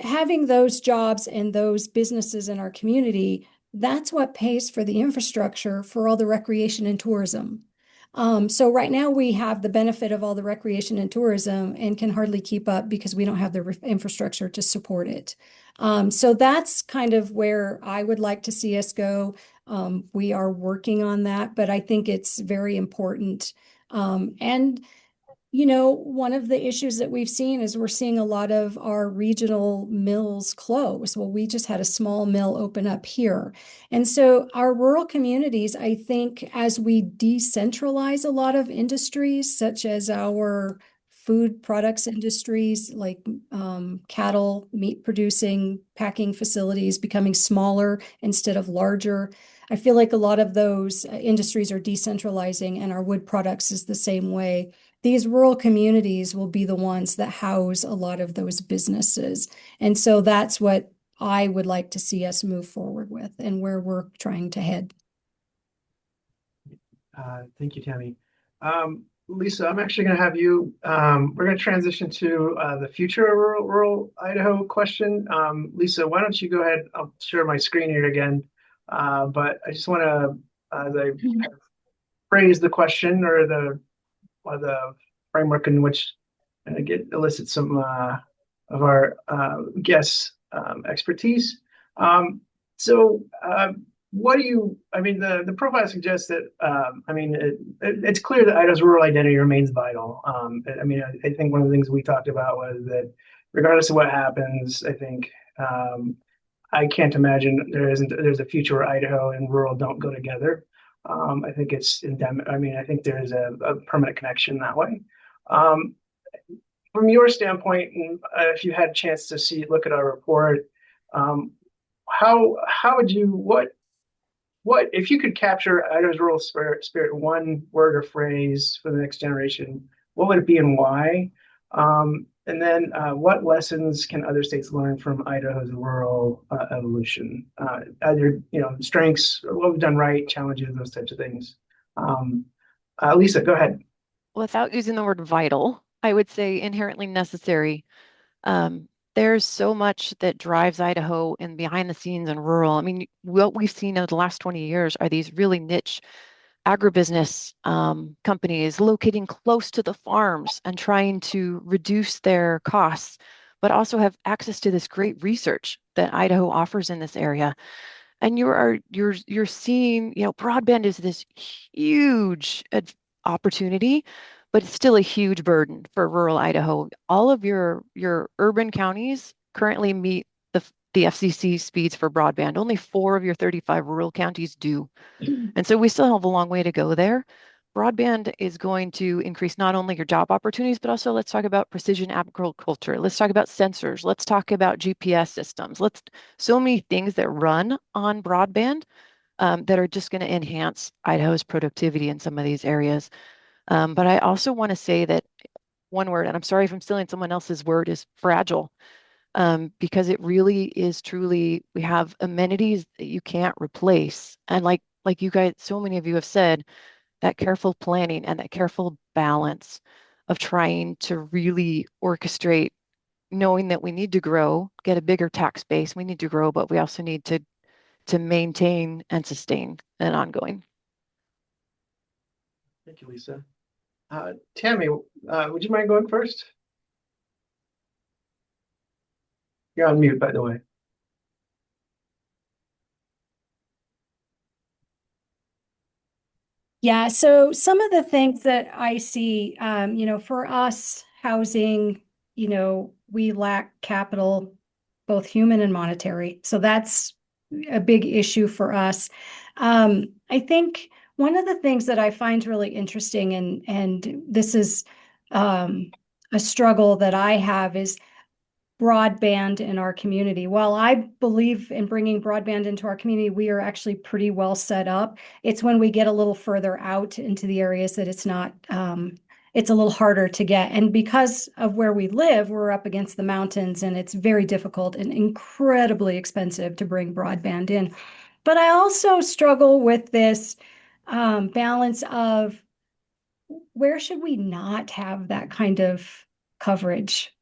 having those jobs and those businesses in our community, that's what pays for the infrastructure for all the recreation and tourism. So right now we have the benefit of all the recreation and tourism and can hardly keep up because we don't have the infrastructure to support it. So that's kind of where I would like to see us go. We are working on that, but I think it's very important. And you know, one of the issues that we've seen is we're seeing a lot of our regional mills close. Well, we just had a small mill open up here. And so our rural communities, I think, as we decentralize a lot of industries, such as our food products industries, like cattle, meat producing, packing facilities becoming smaller instead of larger, I feel like a lot of those industries are decentralizing, and our wood products is the same way. These rural communities will be the ones that house a lot of those businesses. And so that's what I would like to see us move forward with and where we're trying to head. Thank you, Tammy. Lisa, I'm actually going to have you, we're going to transition to the future of rural Idaho question. Lisa, why don't you go ahead? I'll share my screen here again. But I just want to, as I phrase the question or the framework in which I elicit some of our guests' expertise. So, what do you? I mean, the profile suggests that. I mean, it's clear that Idaho's rural identity remains vital. I mean, I think one of the things we talked about was that, regardless of what happens, I think I can't imagine there's a future where Idaho and rural don't go together. I think it's endemic. I mean, I think there's a permanent connection that way. Um, from your standpoint, and if you had a chance to look at our report, um, how would you what if you could capture Idaho's rural spirit in one word or phrase for the next generation? What would it be and why? And then, what lessons can other states learn from Idaho's rural evolution? Either strengths, what we've done right, challenges, those types of things. Lisa, go ahead. Without using the word vital, I would say inherently necessary. There's so much that drives Idaho and behind the scenes and rural. I mean, what we've seen over the last 20 years are these really niche agribusiness companies locating close to the farms and trying to reduce their costs, but also have access to this great research that Idaho offers in this area. And you're seeing, broadband is this huge opportunity, but it's still a huge burden for rural Idaho. All of your urban counties currently meet the FCC speeds for broadband. Only 4 of your 35 rural counties do. And so we still have a long way to go there. Broadband is going to increase not only your job opportunities, but also let's talk about precision agriculture. Let's talk about sensors. Let's talk about GPS systems. So many things that run on broadband that are just going to enhance Idaho's productivity in some of these areas. But I also want to say that one word, and I'm sorry if I'm stealing someone else's word, is fragile. Because it really is truly, we have amenities that you can't replace. And like you guys, so many of you have said, that careful planning and that careful balance of trying to really orchestrate, knowing that we need to grow, get a bigger tax base, we need to grow, but we also need to maintain and sustain an ongoing. Thank you, Lisa. Tammy, would you mind going first? You're on mute, by the way. Yeah, so some of the things that I see, for us, housing, we lack capital, both human and monetary. So that's a big issue for us. I think one of the things that I find really interesting, and this is a struggle that I have, is broadband in our community. While I believe in bringing broadband into our community, we are actually pretty well set up. It's when we get a little further out into the areas that it's not, it's a little harder to get. And because of where we live, we're up against the mountains and it's very difficult and incredibly expensive to bring broadband in. But I also struggle with this balance of where should we not have that kind of coverage?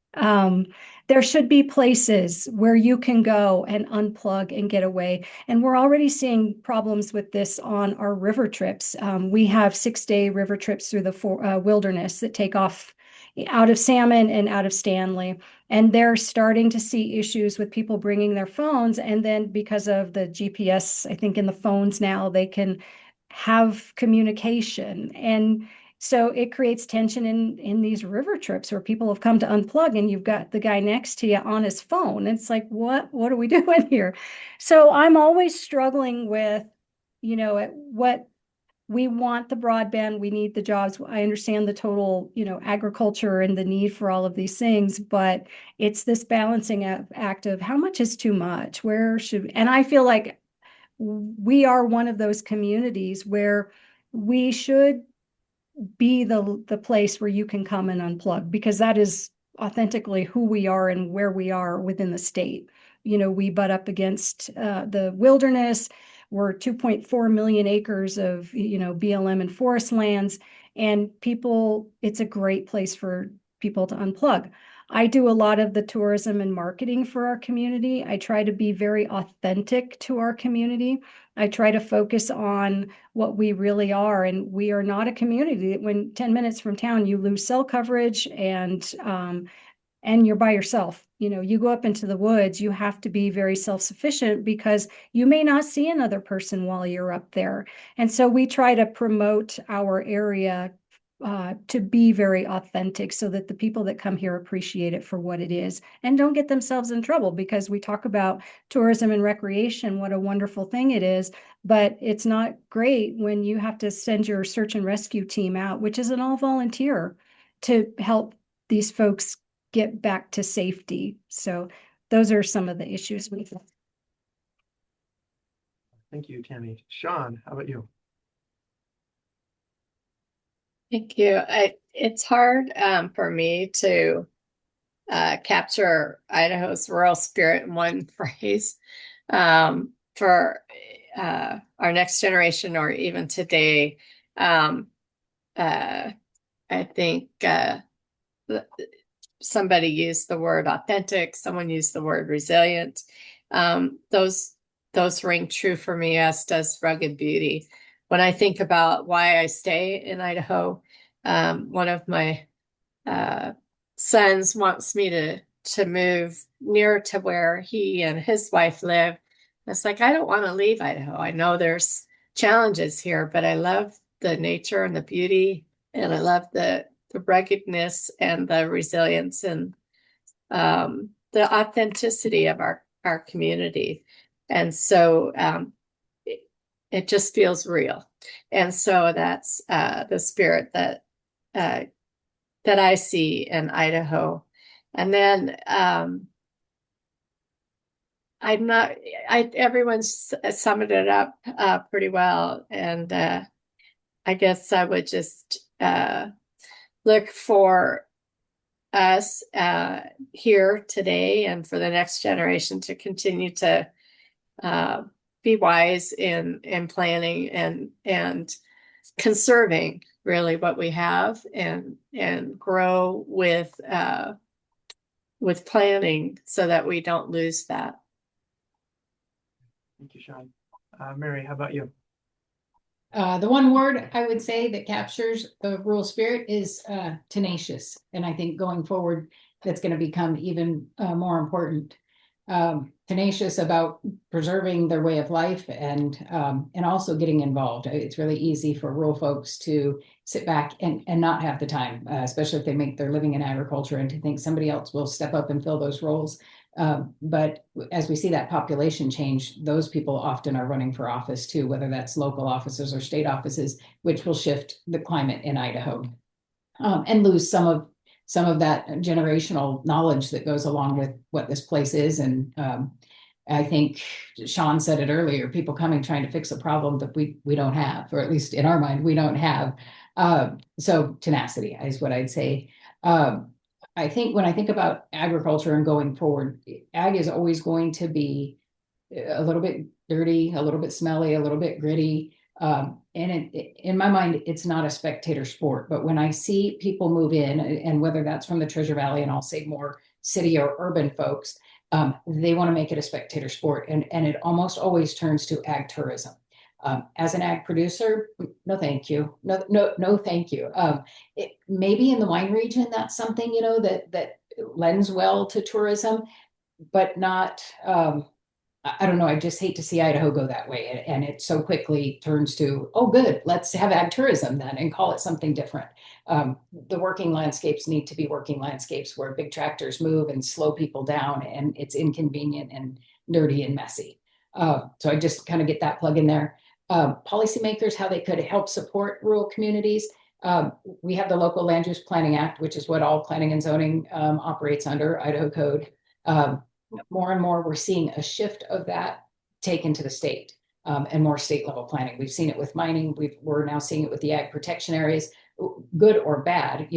There should be places where you can go and unplug and get away. And we're already seeing problems with this on our river trips. We have 6-day river trips through the wilderness that take off out of Salmon and out of Stanley. And they're starting to see issues with people bringing their phones. And then because of the GPS, I think in the phones now, they can have communication. And so it creates tension in these river trips where people have come to unplug and you've got the guy next to you on his phone. It's like, what are we doing here? So I'm always struggling with, what we want the broadband, we need the jobs. I understand the total, agriculture and the need for all of these things, but it's this balancing act of how much is too much? And I feel like we are one of those communities where we should be the place where you can come and unplug, because that is authentically who we are and where we are within the state. We butt up against the wilderness. We're 2.4 million acres of BLM and forest lands, and it's a great place for people to unplug. I do a lot of the tourism and marketing for our community. I try to be very authentic to our community. I try to focus on what we really are. And we are not a community that when 10 minutes from town, you lose cell coverage and you're by yourself. You go up into the woods, you have to be very self-sufficient because you may not see another person while you're up there. And so we try to promote our area to be very authentic so that the people that come here appreciate it for what it is and don't get themselves in trouble, because we talk about tourism and recreation, what a wonderful thing it is, but it's not great when you have to send your search and rescue team out, which is an all volunteer, to help these folks get back to safety. So those are some of the issues we have. Thank you, Tammy. Sean, how about you? Thank you. It's hard for me to capture Idaho's rural spirit in one phrase for our next generation or even today. I think somebody used the word authentic, someone used the word resilient. Those ring true for me, as does rugged beauty. When I think about why I stay in Idaho, one of my sons wants me to move near to where he and his wife live. It's like, I don't want to leave Idaho. I know there's challenges here, but I love the nature and the beauty, and I love the ruggedness and the resilience and the authenticity of our community. And so it just feels real. And so that's the spirit that I see in Idaho. And then everyone's summed it up pretty well. And I guess I would just look for us here today and for the next generation to continue to be wise in planning and conserving really what we have, and grow with planning so that we don't lose that. Thank you, Sean. Mary, how about you? The one word I would say that captures the rural spirit is tenacious. And I think going forward, that's going to become even more important. Tenacious about preserving their way of life and also getting involved. It's really easy for rural folks to sit back and not have the time, especially if they make their living in agriculture, and to think somebody else will step up and fill those roles. But as we see that population change, those people often are running for office too, whether that's local offices or state offices, which will shift the climate in Idaho and lose some of that generational knowledge that goes along with what this place is. And I think Sean said it earlier, people coming trying to fix a problem that we don't have, or at least in our mind, we don't have. So tenacity is what I'd say. I think when I think about agriculture and going forward, ag is always going to be a little bit dirty, a little bit smelly, a little bit gritty. And in my mind, it's not a spectator sport. But when I see people move in, and whether that's from the Treasure Valley, and I'll say more city or urban folks, they want to make it a spectator sport. And it almost always turns to ag tourism. As an ag producer, no, thank you. No, thank you. Maybe in the wine region, that's something, that lends well to tourism, but not, I don't know. I just hate to see Idaho go that way. And it so quickly turns to, oh, good, let's have ag tourism then and call it something different. The working landscapes need to be working landscapes where big tractors move and slow people down, and it's inconvenient and dirty and messy. So I just kind of get that plug in there. Policymakers, how they could help support rural communities. We have the Local Land Use Planning Act, which is what all planning and zoning operates under, Idaho Code. More and more, we're seeing a shift of that taken to the state and more state level planning. We've seen it with mining. We're now seeing it with the ag protection areas, good or bad.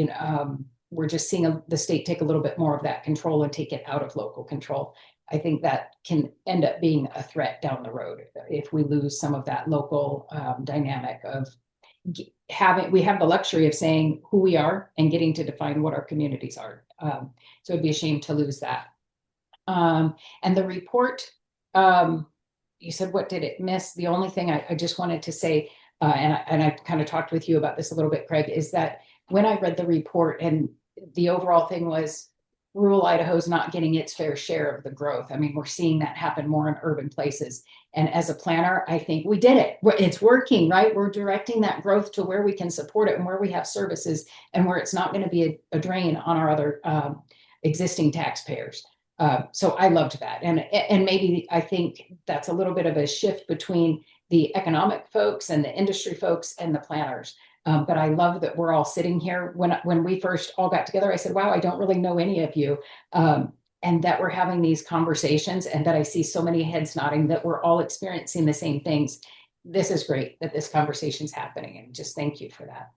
We're just seeing the state take a little bit more of that control and take it out of local control. I think that can end up being a threat down the road if we lose some of that local dynamic of we have the luxury of saying who we are and getting to define what our communities are. So it'd be a shame to lose that. And the report, you said, what did it miss? The only thing I just wanted to say, and I kind of talked with you about this a little bit, Craig, is that when I read the report, and the overall thing was rural Idaho is not getting its fair share of the growth. I mean, we're seeing that happen more in urban places. And as a planner, I think we did it. It's working, right? We're directing that growth to where we can support it and where we have services and where it's not going to be a drain on our other existing taxpayers. So I loved that. And maybe I think that's a little bit of a shift between the economic folks and the industry folks and the planners. But I love that we're all sitting here. When we first all got together, I said, wow, I don't really know any of you. And that we're having these conversations and that I see so many heads nodding that we're all experiencing the same things. This is great that this conversation's happening, and just thank you for that.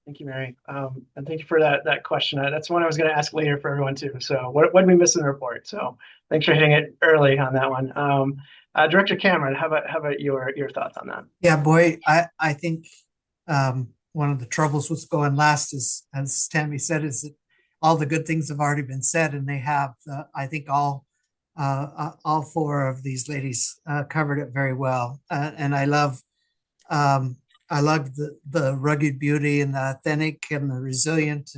Thank you, Mary. And thank you for that question. That's one I was going to ask later for everyone too. So what did we miss in the report? So thanks for hitting it early on that one. Director Cameron, how about your thoughts on that? Yeah, boy, I think one of the troubles with going last is, as Tammy said, is that all the good things have already been said, and they have. I think all four of these ladies covered it very well, and I love the rugged beauty and the authentic and the resilient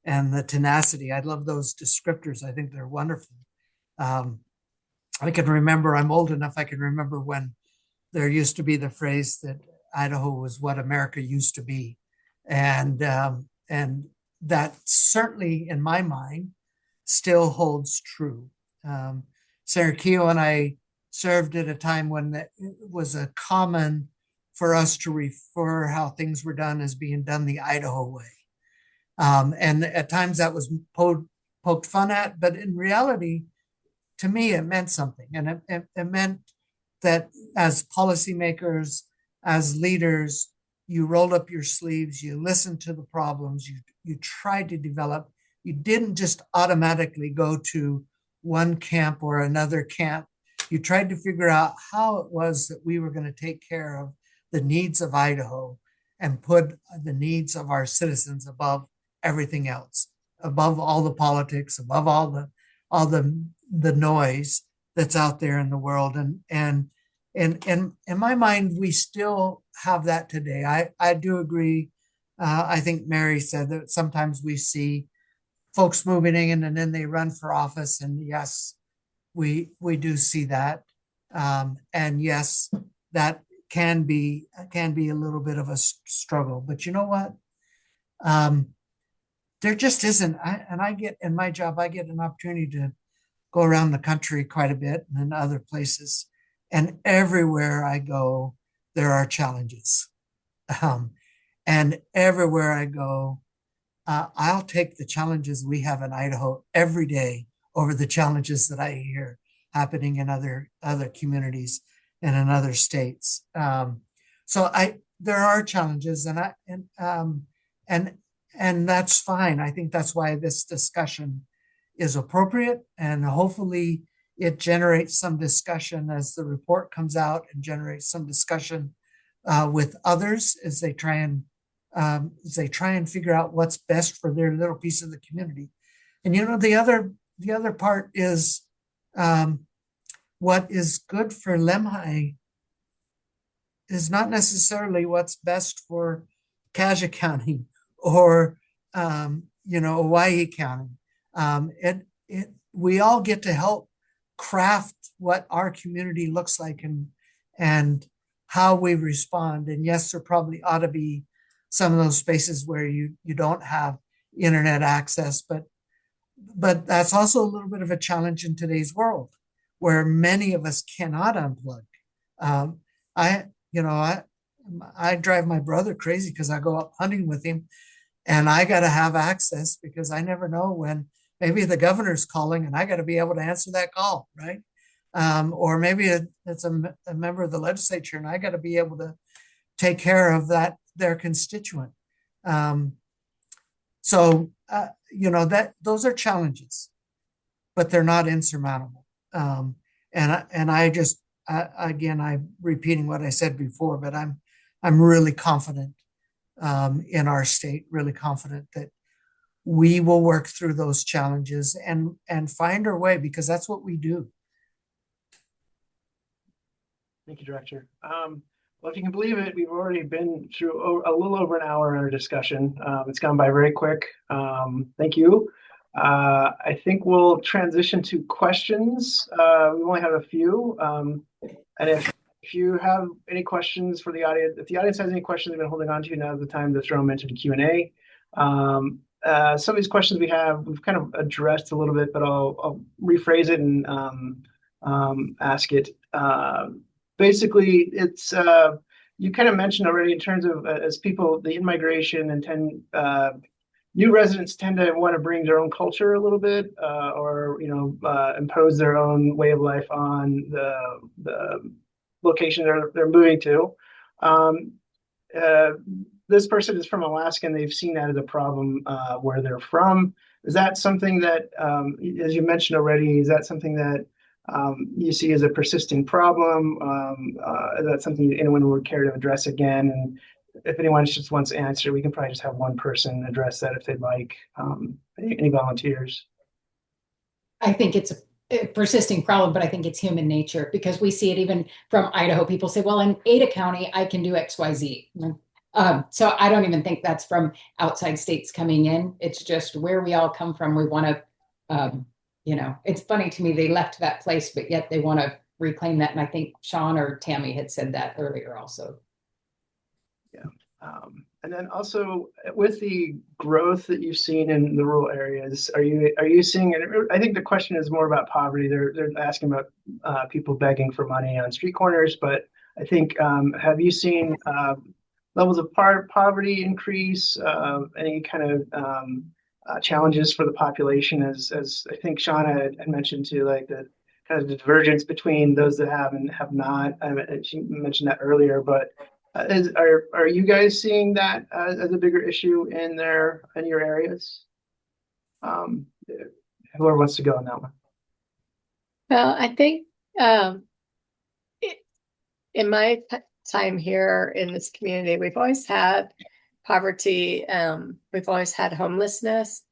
and the tenacity. I love those descriptors. I think they're wonderful. I can remember, I'm old enough, I can remember when there used to be the phrase that Idaho was what America used to be. And that certainly in my mind still holds true. Sarah Keogh and I served at a time when it was a common for us to refer how things were done as being done the Idaho way. And at times that was poked fun at, but in reality, to me, it meant something. And it meant that as policymakers, as leaders, you rolled up your sleeves, you listened to the problems, you tried to develop. You didn't just automatically go to one camp or another camp. You tried to figure out how it was that we were going to take care of the needs of Idaho and put the needs of our citizens above everything else, above all the politics, above all the noise that's out there in the world. And in my mind, we still have that today. I do agree. I think Mary said that sometimes we see folks moving in and then they run for office. And yes, we do see that. And yes, that can be a little bit of a struggle. But you know what? There just isn't. I get in my job, I get an opportunity to go around the country quite a bit and in other places. And everywhere I go, there are challenges. And everywhere I go, I'll take the challenges we have in Idaho every day over the challenges that I hear happening in other communities and in other states. So there are challenges, and that's fine. I think that's why this discussion is appropriate, and hopefully it generates some discussion as the report comes out and generates some discussion with others as they try and figure out what's best for their little piece of the community. And the other part is what is good for Lemhi is not necessarily what's best for Cassia County or Hawaii County. We all get to help craft what our community looks like and how we respond. And yes, there probably ought to be some of those spaces where you don't have internet access, but that's also a little bit of a challenge in today's world where many of us cannot unplug. I drive my brother crazy because I go up hunting with him and I got to have access because I never know when maybe the governor's calling and I got to be able to answer that call, right? Or maybe it's a member of the legislature and I got to be able to take care of their constituent. Those are challenges, but they're not insurmountable. I'm repeating what I said before, but I'm I'm really confident in our state, really confident that we will work through those challenges and find our way, because that's what we do. Thank you, Director. Well, if you can believe it, we've already been through a little over an hour in our discussion. It's gone by very quick. Thank you. I think we'll transition to questions. We only have a few. And if you have any questions for the audience, if the audience has any questions they've been holding on to, now's the time to throw them into the Q&A. Some of these questions we've kind of addressed a little bit, but I'll rephrase it and ask it. Basically, it's you kind of mentioned already in terms of as people, the in-migration and new residents tend to want to bring their own culture a little bit, or impose their own way of life on the location they're moving to. This person is from Alaska, and they've seen that as a problem where they're from. Is that something that, as you mentioned already, is that something that you see as a persisting problem? Is that something anyone would care to address again? And if anyone just wants to answer, we can probably just have one person address that if they'd like. Any volunteers? I think it's a persisting problem, but I think it's human nature, because we see it even from Idaho. People say, well, in Ada County, I can do X, Y, Z. So I don't even think that's from outside states coming in. It's just where we all come from. We want to, it's funny to me, they left that place, but yet they want to reclaim that. And I think Sean or Tammy had said that earlier also. Yeah. And then also with the growth that you've seen in the rural areas, are you seeing, and I think the question is more about poverty. They're asking about people begging for money on street corners, but I think, have you seen levels of poverty increase, any kind of challenges for the population, as I think Shauna had mentioned too, like the kind of divergence between those that have and have not. She mentioned that earlier, but are you guys seeing that as a bigger issue in your areas? Whoever wants to go on that one. Well, I think in my time here in this community, we've always had poverty. We've always had homelessness,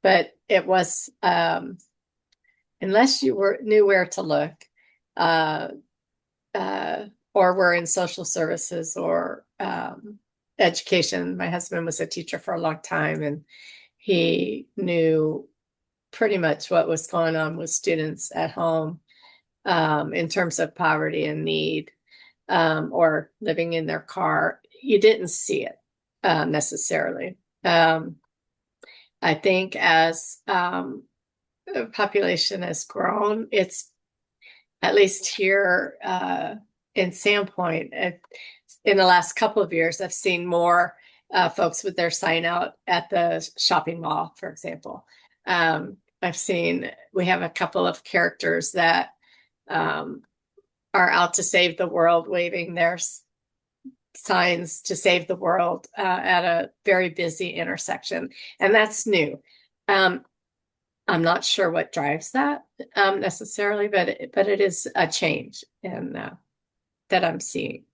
but it was unless you knew where to look, or were in social services or education. My husband was a teacher for a long time, and he knew pretty much what was going on with students at home in terms of poverty and need, or living in their car. You didn't see it necessarily. I think as the population has grown, it's at least here in Sandpoint, in the last couple of years, I've seen more folks with their sign out at the shopping mall, for example. We have a couple of characters that are out to save the world, waving their signs to save the world at a very busy intersection. And that's new. I'm not sure what drives that necessarily, but it is a change that I'm seeing.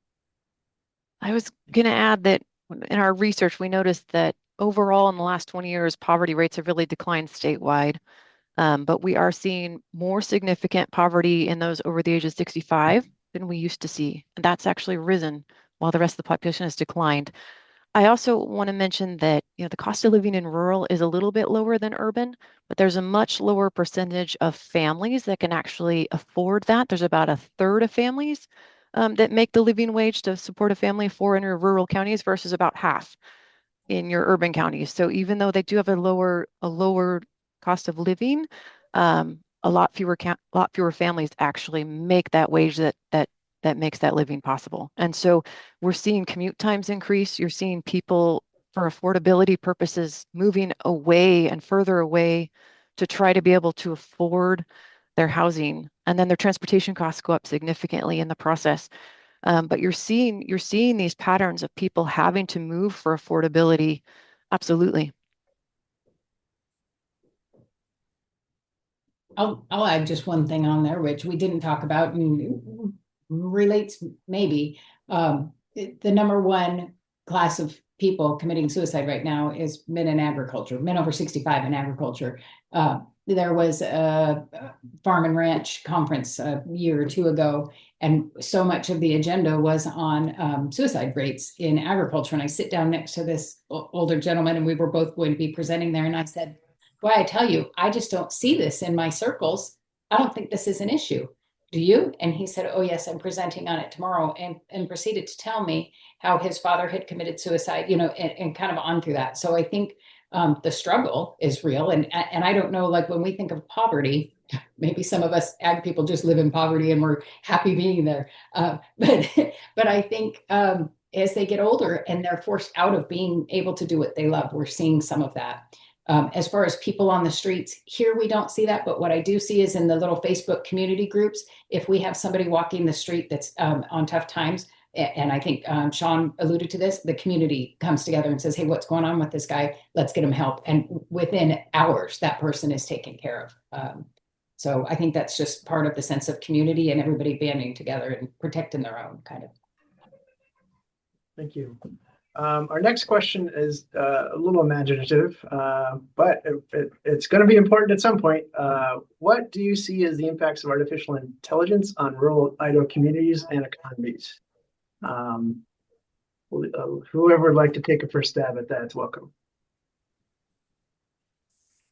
I was going to add that in our research, we noticed that overall in the last 20 years, poverty rates have really declined statewide. But we are seeing more significant poverty in those over the age of 65 than we used to see. And that's actually risen while the rest of the population has declined. I also want to mention that the cost of living in rural is a little bit lower than urban, but there's a much lower percentage of families that can actually afford that. There's about a third of families that make the living wage to support a family for in your rural counties versus about half in your urban counties. So even though they do have a lower cost of living, a lot fewer families actually make that wage that makes that living possible. And so we're seeing commute times increase. You're seeing people, for affordability purposes, moving away and further away to try to be able to afford their housing. And then their transportation costs go up significantly in the process. But you're seeing these patterns of people having to move for affordability. Absolutely. I'll add just one thing on there, which we didn't talk about and relates maybe. the number one class of people committing suicide right now is men in agriculture, men over 65 in agriculture. There was a farm and ranch conference a year or two ago, and so much of the agenda was on suicide rates in agriculture. And I sit down next to this older gentleman, and we were both going to be presenting there. And I said, "Boy, I tell you, I just don't see this in my circles. I don't think this is an issue. Do you?" And he said, "Oh, yes, I'm presenting on it tomorrow," and proceeded to tell me how his father had committed suicide, and kind of on through that. So I think the struggle is real. And I don't know, like when we think of poverty, maybe some of us ag people just live in poverty and we're happy being there. But but I think as they get older and they're forced out of being able to do what they love, we're seeing some of that. As far as people on the streets, here we don't see that. But what I do see is in the little Facebook community groups, if we have somebody walking the street that's on tough times, and I think Sean alluded to this, the community comes together and says, "Hey, what's going on with this guy? Let's get him help." And within hours, that person is taken care of. So I think that's just part of the sense of community and everybody banding together and protecting their own kind of. Thank you. Our next question is a little imaginative, but it's going to be important at some point. What do you see as the impacts of artificial intelligence on rural Idaho communities and economies? Whoever would like to take a first stab at that is welcome.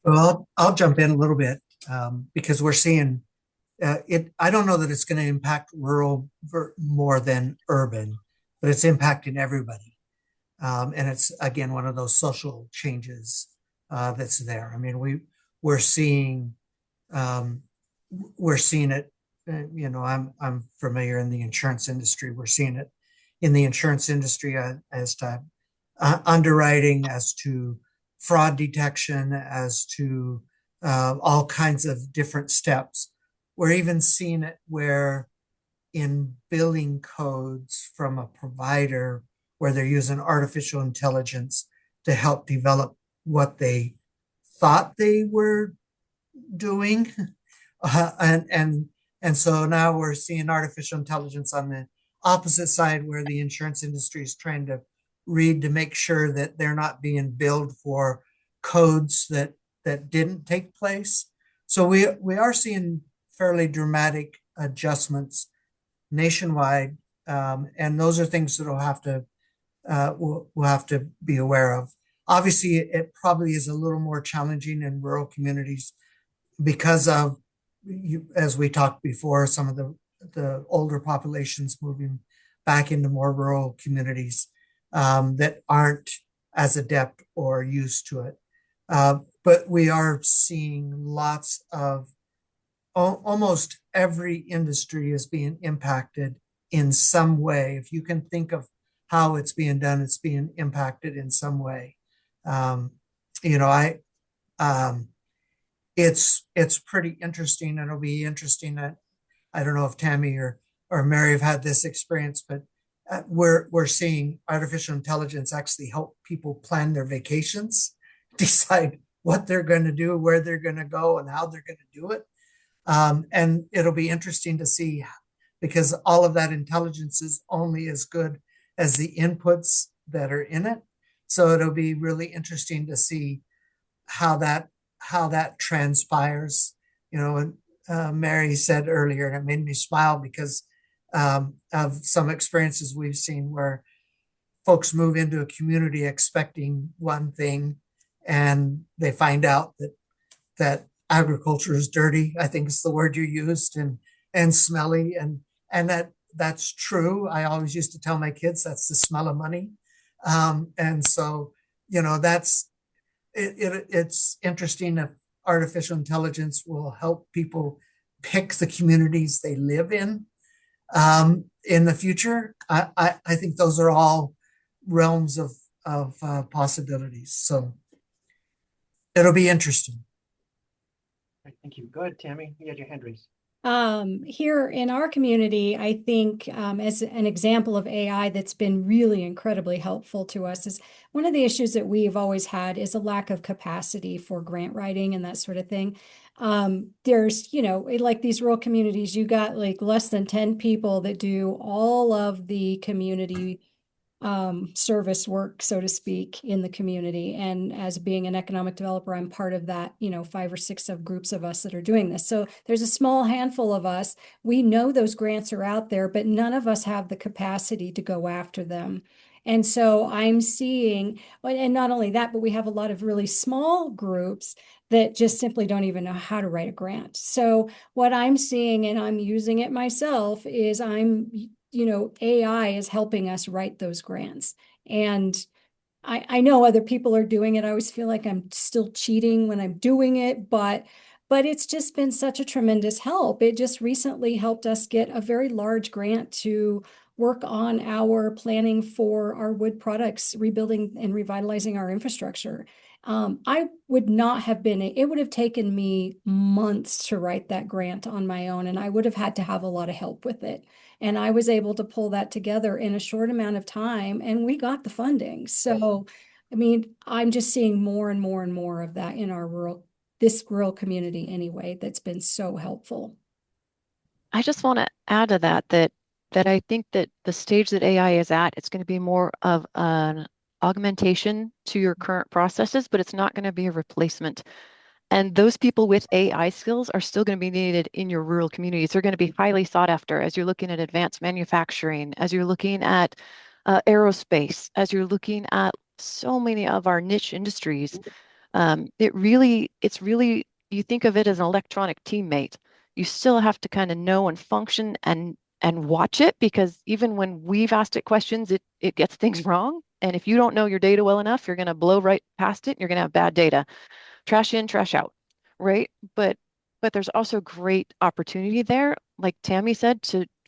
Well, I'll jump in a little bit because we're seeing it. I don't know that it's going to impact rural more than urban, but it's impacting everybody. And it's, again, one of those social changes that's there. I mean, we're seeing it. I'm familiar in the insurance industry. We're seeing it in the insurance industry as to underwriting, as to fraud detection, as to all kinds of different steps. We're even seeing it where in billing codes from a provider where they're using artificial intelligence to help develop what they thought they were doing. And so now we're seeing artificial intelligence on the opposite side where the insurance industry is trying to read to make sure that they're not being billed for codes that didn't take place. So we are seeing fairly dramatic adjustments nationwide, and those are things that we'll have to be aware of. Obviously, it probably is a little more challenging in rural communities because of, as we talked before, some of the older populations moving back into more rural communities that aren't as adept or used to it. But we are seeing lots of, almost every industry is being impacted in some way. If you can think of how it's being done, it's being impacted in some way. It's pretty interesting, and it'll be interesting that I don't know if Tammy or Mary have had this experience, but we're seeing artificial intelligence actually help people plan their vacations, decide what they're going to do, where they're going to go, and how they're going to do it. And it'll be interesting to see, because all of that intelligence is only as good as the inputs that are in it. So it'll be really interesting to see how that transpires. And Mary said earlier, and it made me smile because of some experiences we've seen where folks move into a community expecting one thing, and they find out that agriculture is dirty. I think it's the word you used, and smelly, and that's true. I always used to tell my kids that's the smell of money. And so, it's interesting if artificial intelligence will help people pick the communities they live in the future. I think those are all realms of possibilities. So it'll be interesting. Thank you. Go ahead, Tammy. You had your hand raised. Here in our community, I think as an example of AI that's been really incredibly helpful to us is one of the issues that we've always had is a lack of capacity for grant writing and that sort of thing. There's, like these rural communities, you got like less than 10 people that do all of the community service work, so to speak, in the community. And as being an economic developer, I'm part of that, 5 or 6 of groups of us that are doing this. So there's a small handful of us. We know those grants are out there, but none of us have the capacity to go after them. And so I'm seeing, and not only that, but we have a lot of really small groups that just simply don't even know how to write a grant. So what I'm seeing, and I'm using it myself, is AI is helping us write those grants. And I know other people are doing it. I always feel like I'm still cheating when I'm doing it, but it's just been such a tremendous help. It just recently helped us get a very large grant to work on our planning for our wood products, rebuilding and revitalizing our infrastructure. I would not have been, it would have taken me months to write that grant on my own, and I would have had to have a lot of help with it. And I was able to pull that together in a short amount of time, and we got the funding. So, I mean, I'm just seeing more and more and more of that in this rural community anyway, that's been so helpful. I just want to add to that I think that the stage that AI is at, it's going to be more of an augmentation to your current processes, but it's not going to be a replacement. And those people with AI skills are still going to be needed in your rural communities. They're going to be highly sought after as you're looking at advanced manufacturing, as you're looking at aerospace, as you're looking at so many of our niche industries. It's really, you think of it as an electronic teammate. You still have to kind of know and function and watch it, because even when we've asked it questions, it gets things wrong. And if you don't know your data well enough, you're going to blow right past it and you're going to have bad data. Trash in, trash out, right? But there's also great opportunity there, like Tammy said,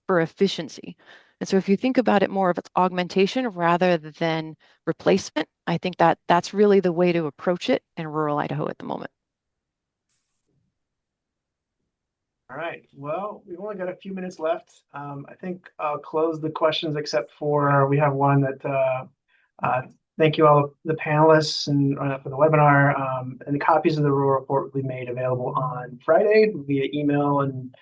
for efficiency. And so if you think about it more of its augmentation rather than replacement, I think that's really the way to approach it in rural Idaho at the moment. All right. Well, we've only got a few minutes left. I think I'll close the questions, except for we have one that thank you all the panelists and for the webinar. And the copies of the rural report will be made available on Friday via email, and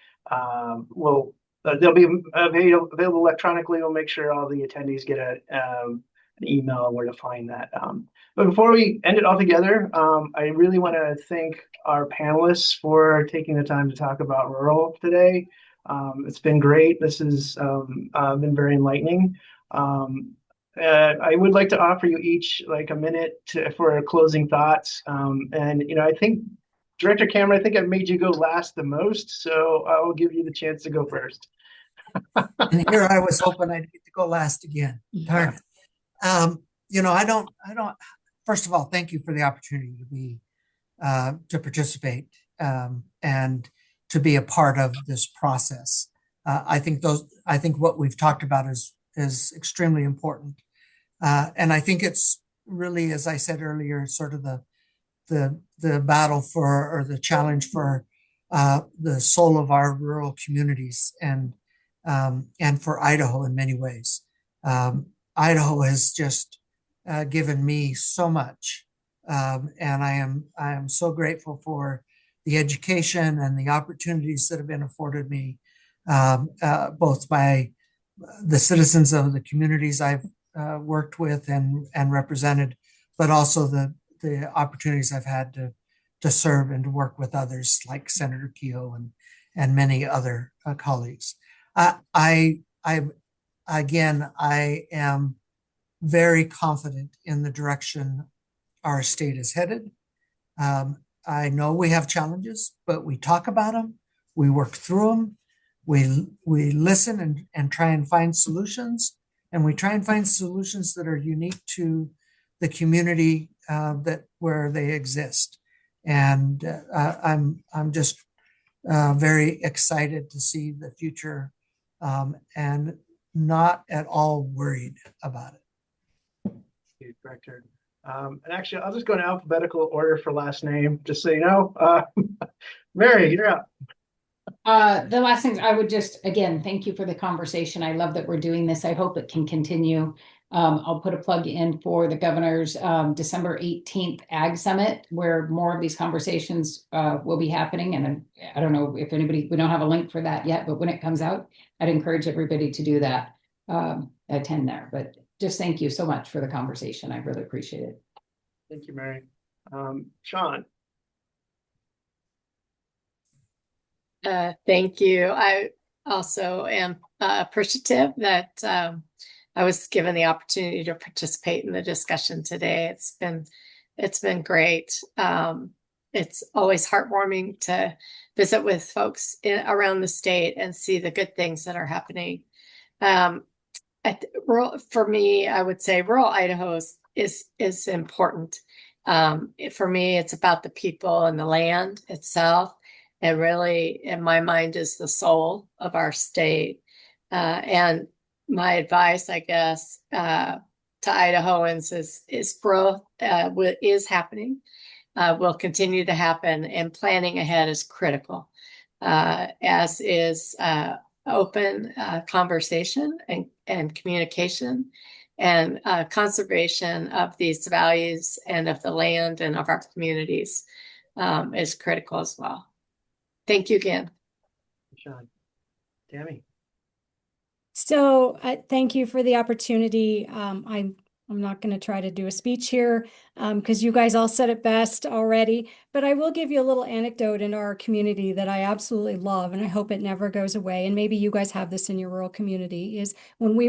they'll be available electronically. We'll make sure all the attendees get an email where to find that. But before we end it all together, I really want to thank our panelists for taking the time to talk about rural today. It's been great. This has been very enlightening. I would like to offer you each like a minute for closing thoughts. And I think Director Cameron, I think I've made you go last the most, so I will give you the chance to go first. And here I was hoping I'd get to go last again. Darn it. I don't. First of all, thank you for the opportunity to participate and to be a part of this process. I think what we've talked about is extremely important, and I think it's really, as I said earlier, sort of the battle for, or the challenge for, the soul of our rural communities, and for Idaho in many ways. Idaho has just given me so much, and I am so grateful for the education and the opportunities that have been afforded me, both by the citizens of the communities I've worked with and represented, but also the opportunities I've had to serve and to work with others like Senator Keogh and many other colleagues. I am very confident in the direction our state is headed. I know we have challenges, but we talk about them, we work through them, we listen and try and find solutions, and we try and find solutions that are unique to the community where they exist. And I'm just very excited to see the future, and not at all worried about it. Thank you, Director. And actually, I'll just go in alphabetical order for last name, just so you know. Mary, you're up. The last things I would just, again, thank you for the conversation. I love that we're doing this. I hope it can continue. I'll put a plug in for the governor's December 18th Ag Summit, where more of these conversations will be happening. And I don't know if we don't have a link for that yet, but when it comes out, I'd encourage everybody to do that, attend there. But just thank you so much for the conversation. I really appreciate it. Thank you, Mary. Sean. Thank you. I also am appreciative that I was given the opportunity to participate in the discussion today. It's been great. It's always heartwarming to visit with folks around the state and see the good things that are happening. For me, I would say rural Idaho is important. For me, it's about the people and the land itself. It really, in my mind, is the soul of our state. And my advice, I guess, to Idahoans is growth is happening, will continue to happen, and planning ahead is critical, as is open conversation and communication and conservation of these values and of the land and of our communities is critical as well. Thank you again. Sean. Tammy. So thank you for the opportunity. I'm not going to try to do a speech here because you guys all said it best already, but I will give you a little anecdote in our community that I absolutely love, and I hope it never goes away. And maybe you guys have this in your rural community, is when we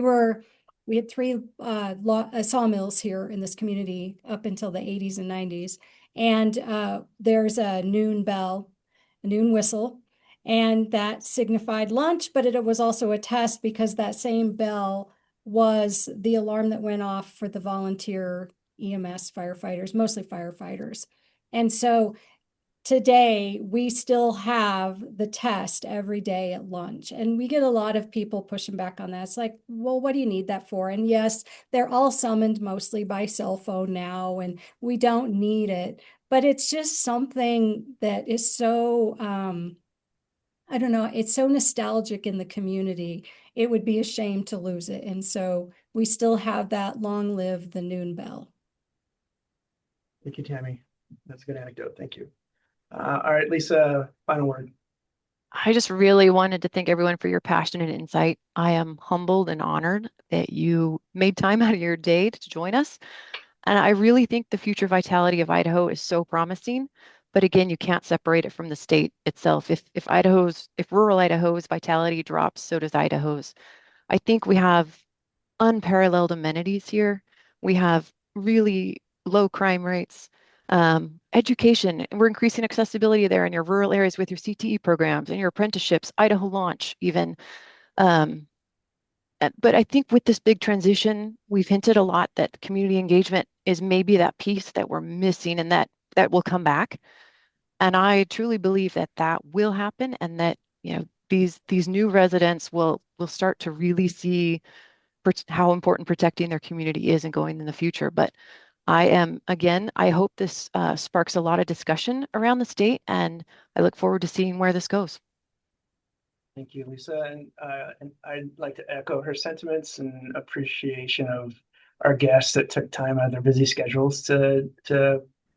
had 3 sawmills here in this community up until the 80s and 90s. And there's a noon bell, a noon whistle, and that signified lunch, but it was also a test because that same bell was the alarm that went off for the volunteer EMS firefighters, mostly firefighters. And so today we still have the test every day at lunch. And we get a lot of people pushing back on that. It's like, well, what do you need that for? And yes, they're all summoned mostly by cell phone now, and we don't need it. But it's just something that is so, I don't know, it's so nostalgic in the community. It would be a shame to lose it. And so we still have that long live the noon bell. Thank you, Tammy. That's a good anecdote. Thank you. All right, Lisa, final word. I just really wanted to thank everyone for your passion and insight. I am humbled and honored that you made time out of your day to join us. And I really think the future vitality of Idaho is so promising. But again, you can't separate it from the state itself. If rural Idaho's vitality drops, so does Idaho's. I think we have unparalleled amenities here. We have really low crime rates, education. We're increasing accessibility there in your rural areas with your CTE programs and your apprenticeships, Idaho Launch even. But I think with this big transition, we've hinted a lot that community engagement is maybe that piece that we're missing, and that will come back. And I truly believe that that will happen, and that these new residents will start to really see how important protecting their community is and going in the future. But I hope this sparks a lot of discussion around the state, and I look forward to seeing where this goes. Thank you, Lisa. And I'd like to echo her sentiments and appreciation of our guests that took time out of their busy schedules to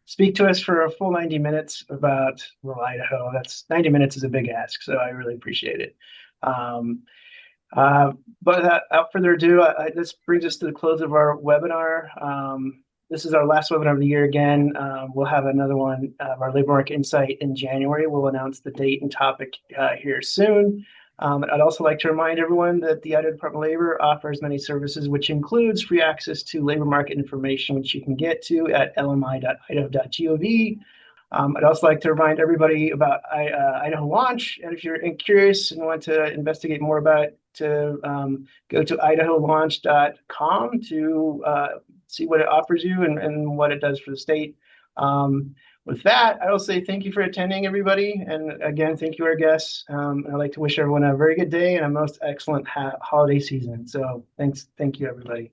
speak to us for a full 90 minutes about rural Idaho. That's 90 minutes is a big ask, so I really appreciate it. But without further ado, this brings us to the close of our webinar. This is our last webinar of the year again. We'll have another one of our Labor Market Insight in January. We'll announce the date and topic here soon. I'd also like to remind everyone that the Idaho Department of Labor offers many services, which includes free access to labor market information, which you can get to at lmi.idaho.gov. I'd also like to remind everybody about Idaho Launch, and if you're curious and want to investigate more about it, to go to idaholaunch.com to see what it offers you and what it does for the state. With that, I will say thank you for attending, everybody. And again, thank you, our guests. I'd like to wish everyone a very good day and a most excellent holiday season. So thank you, everybody.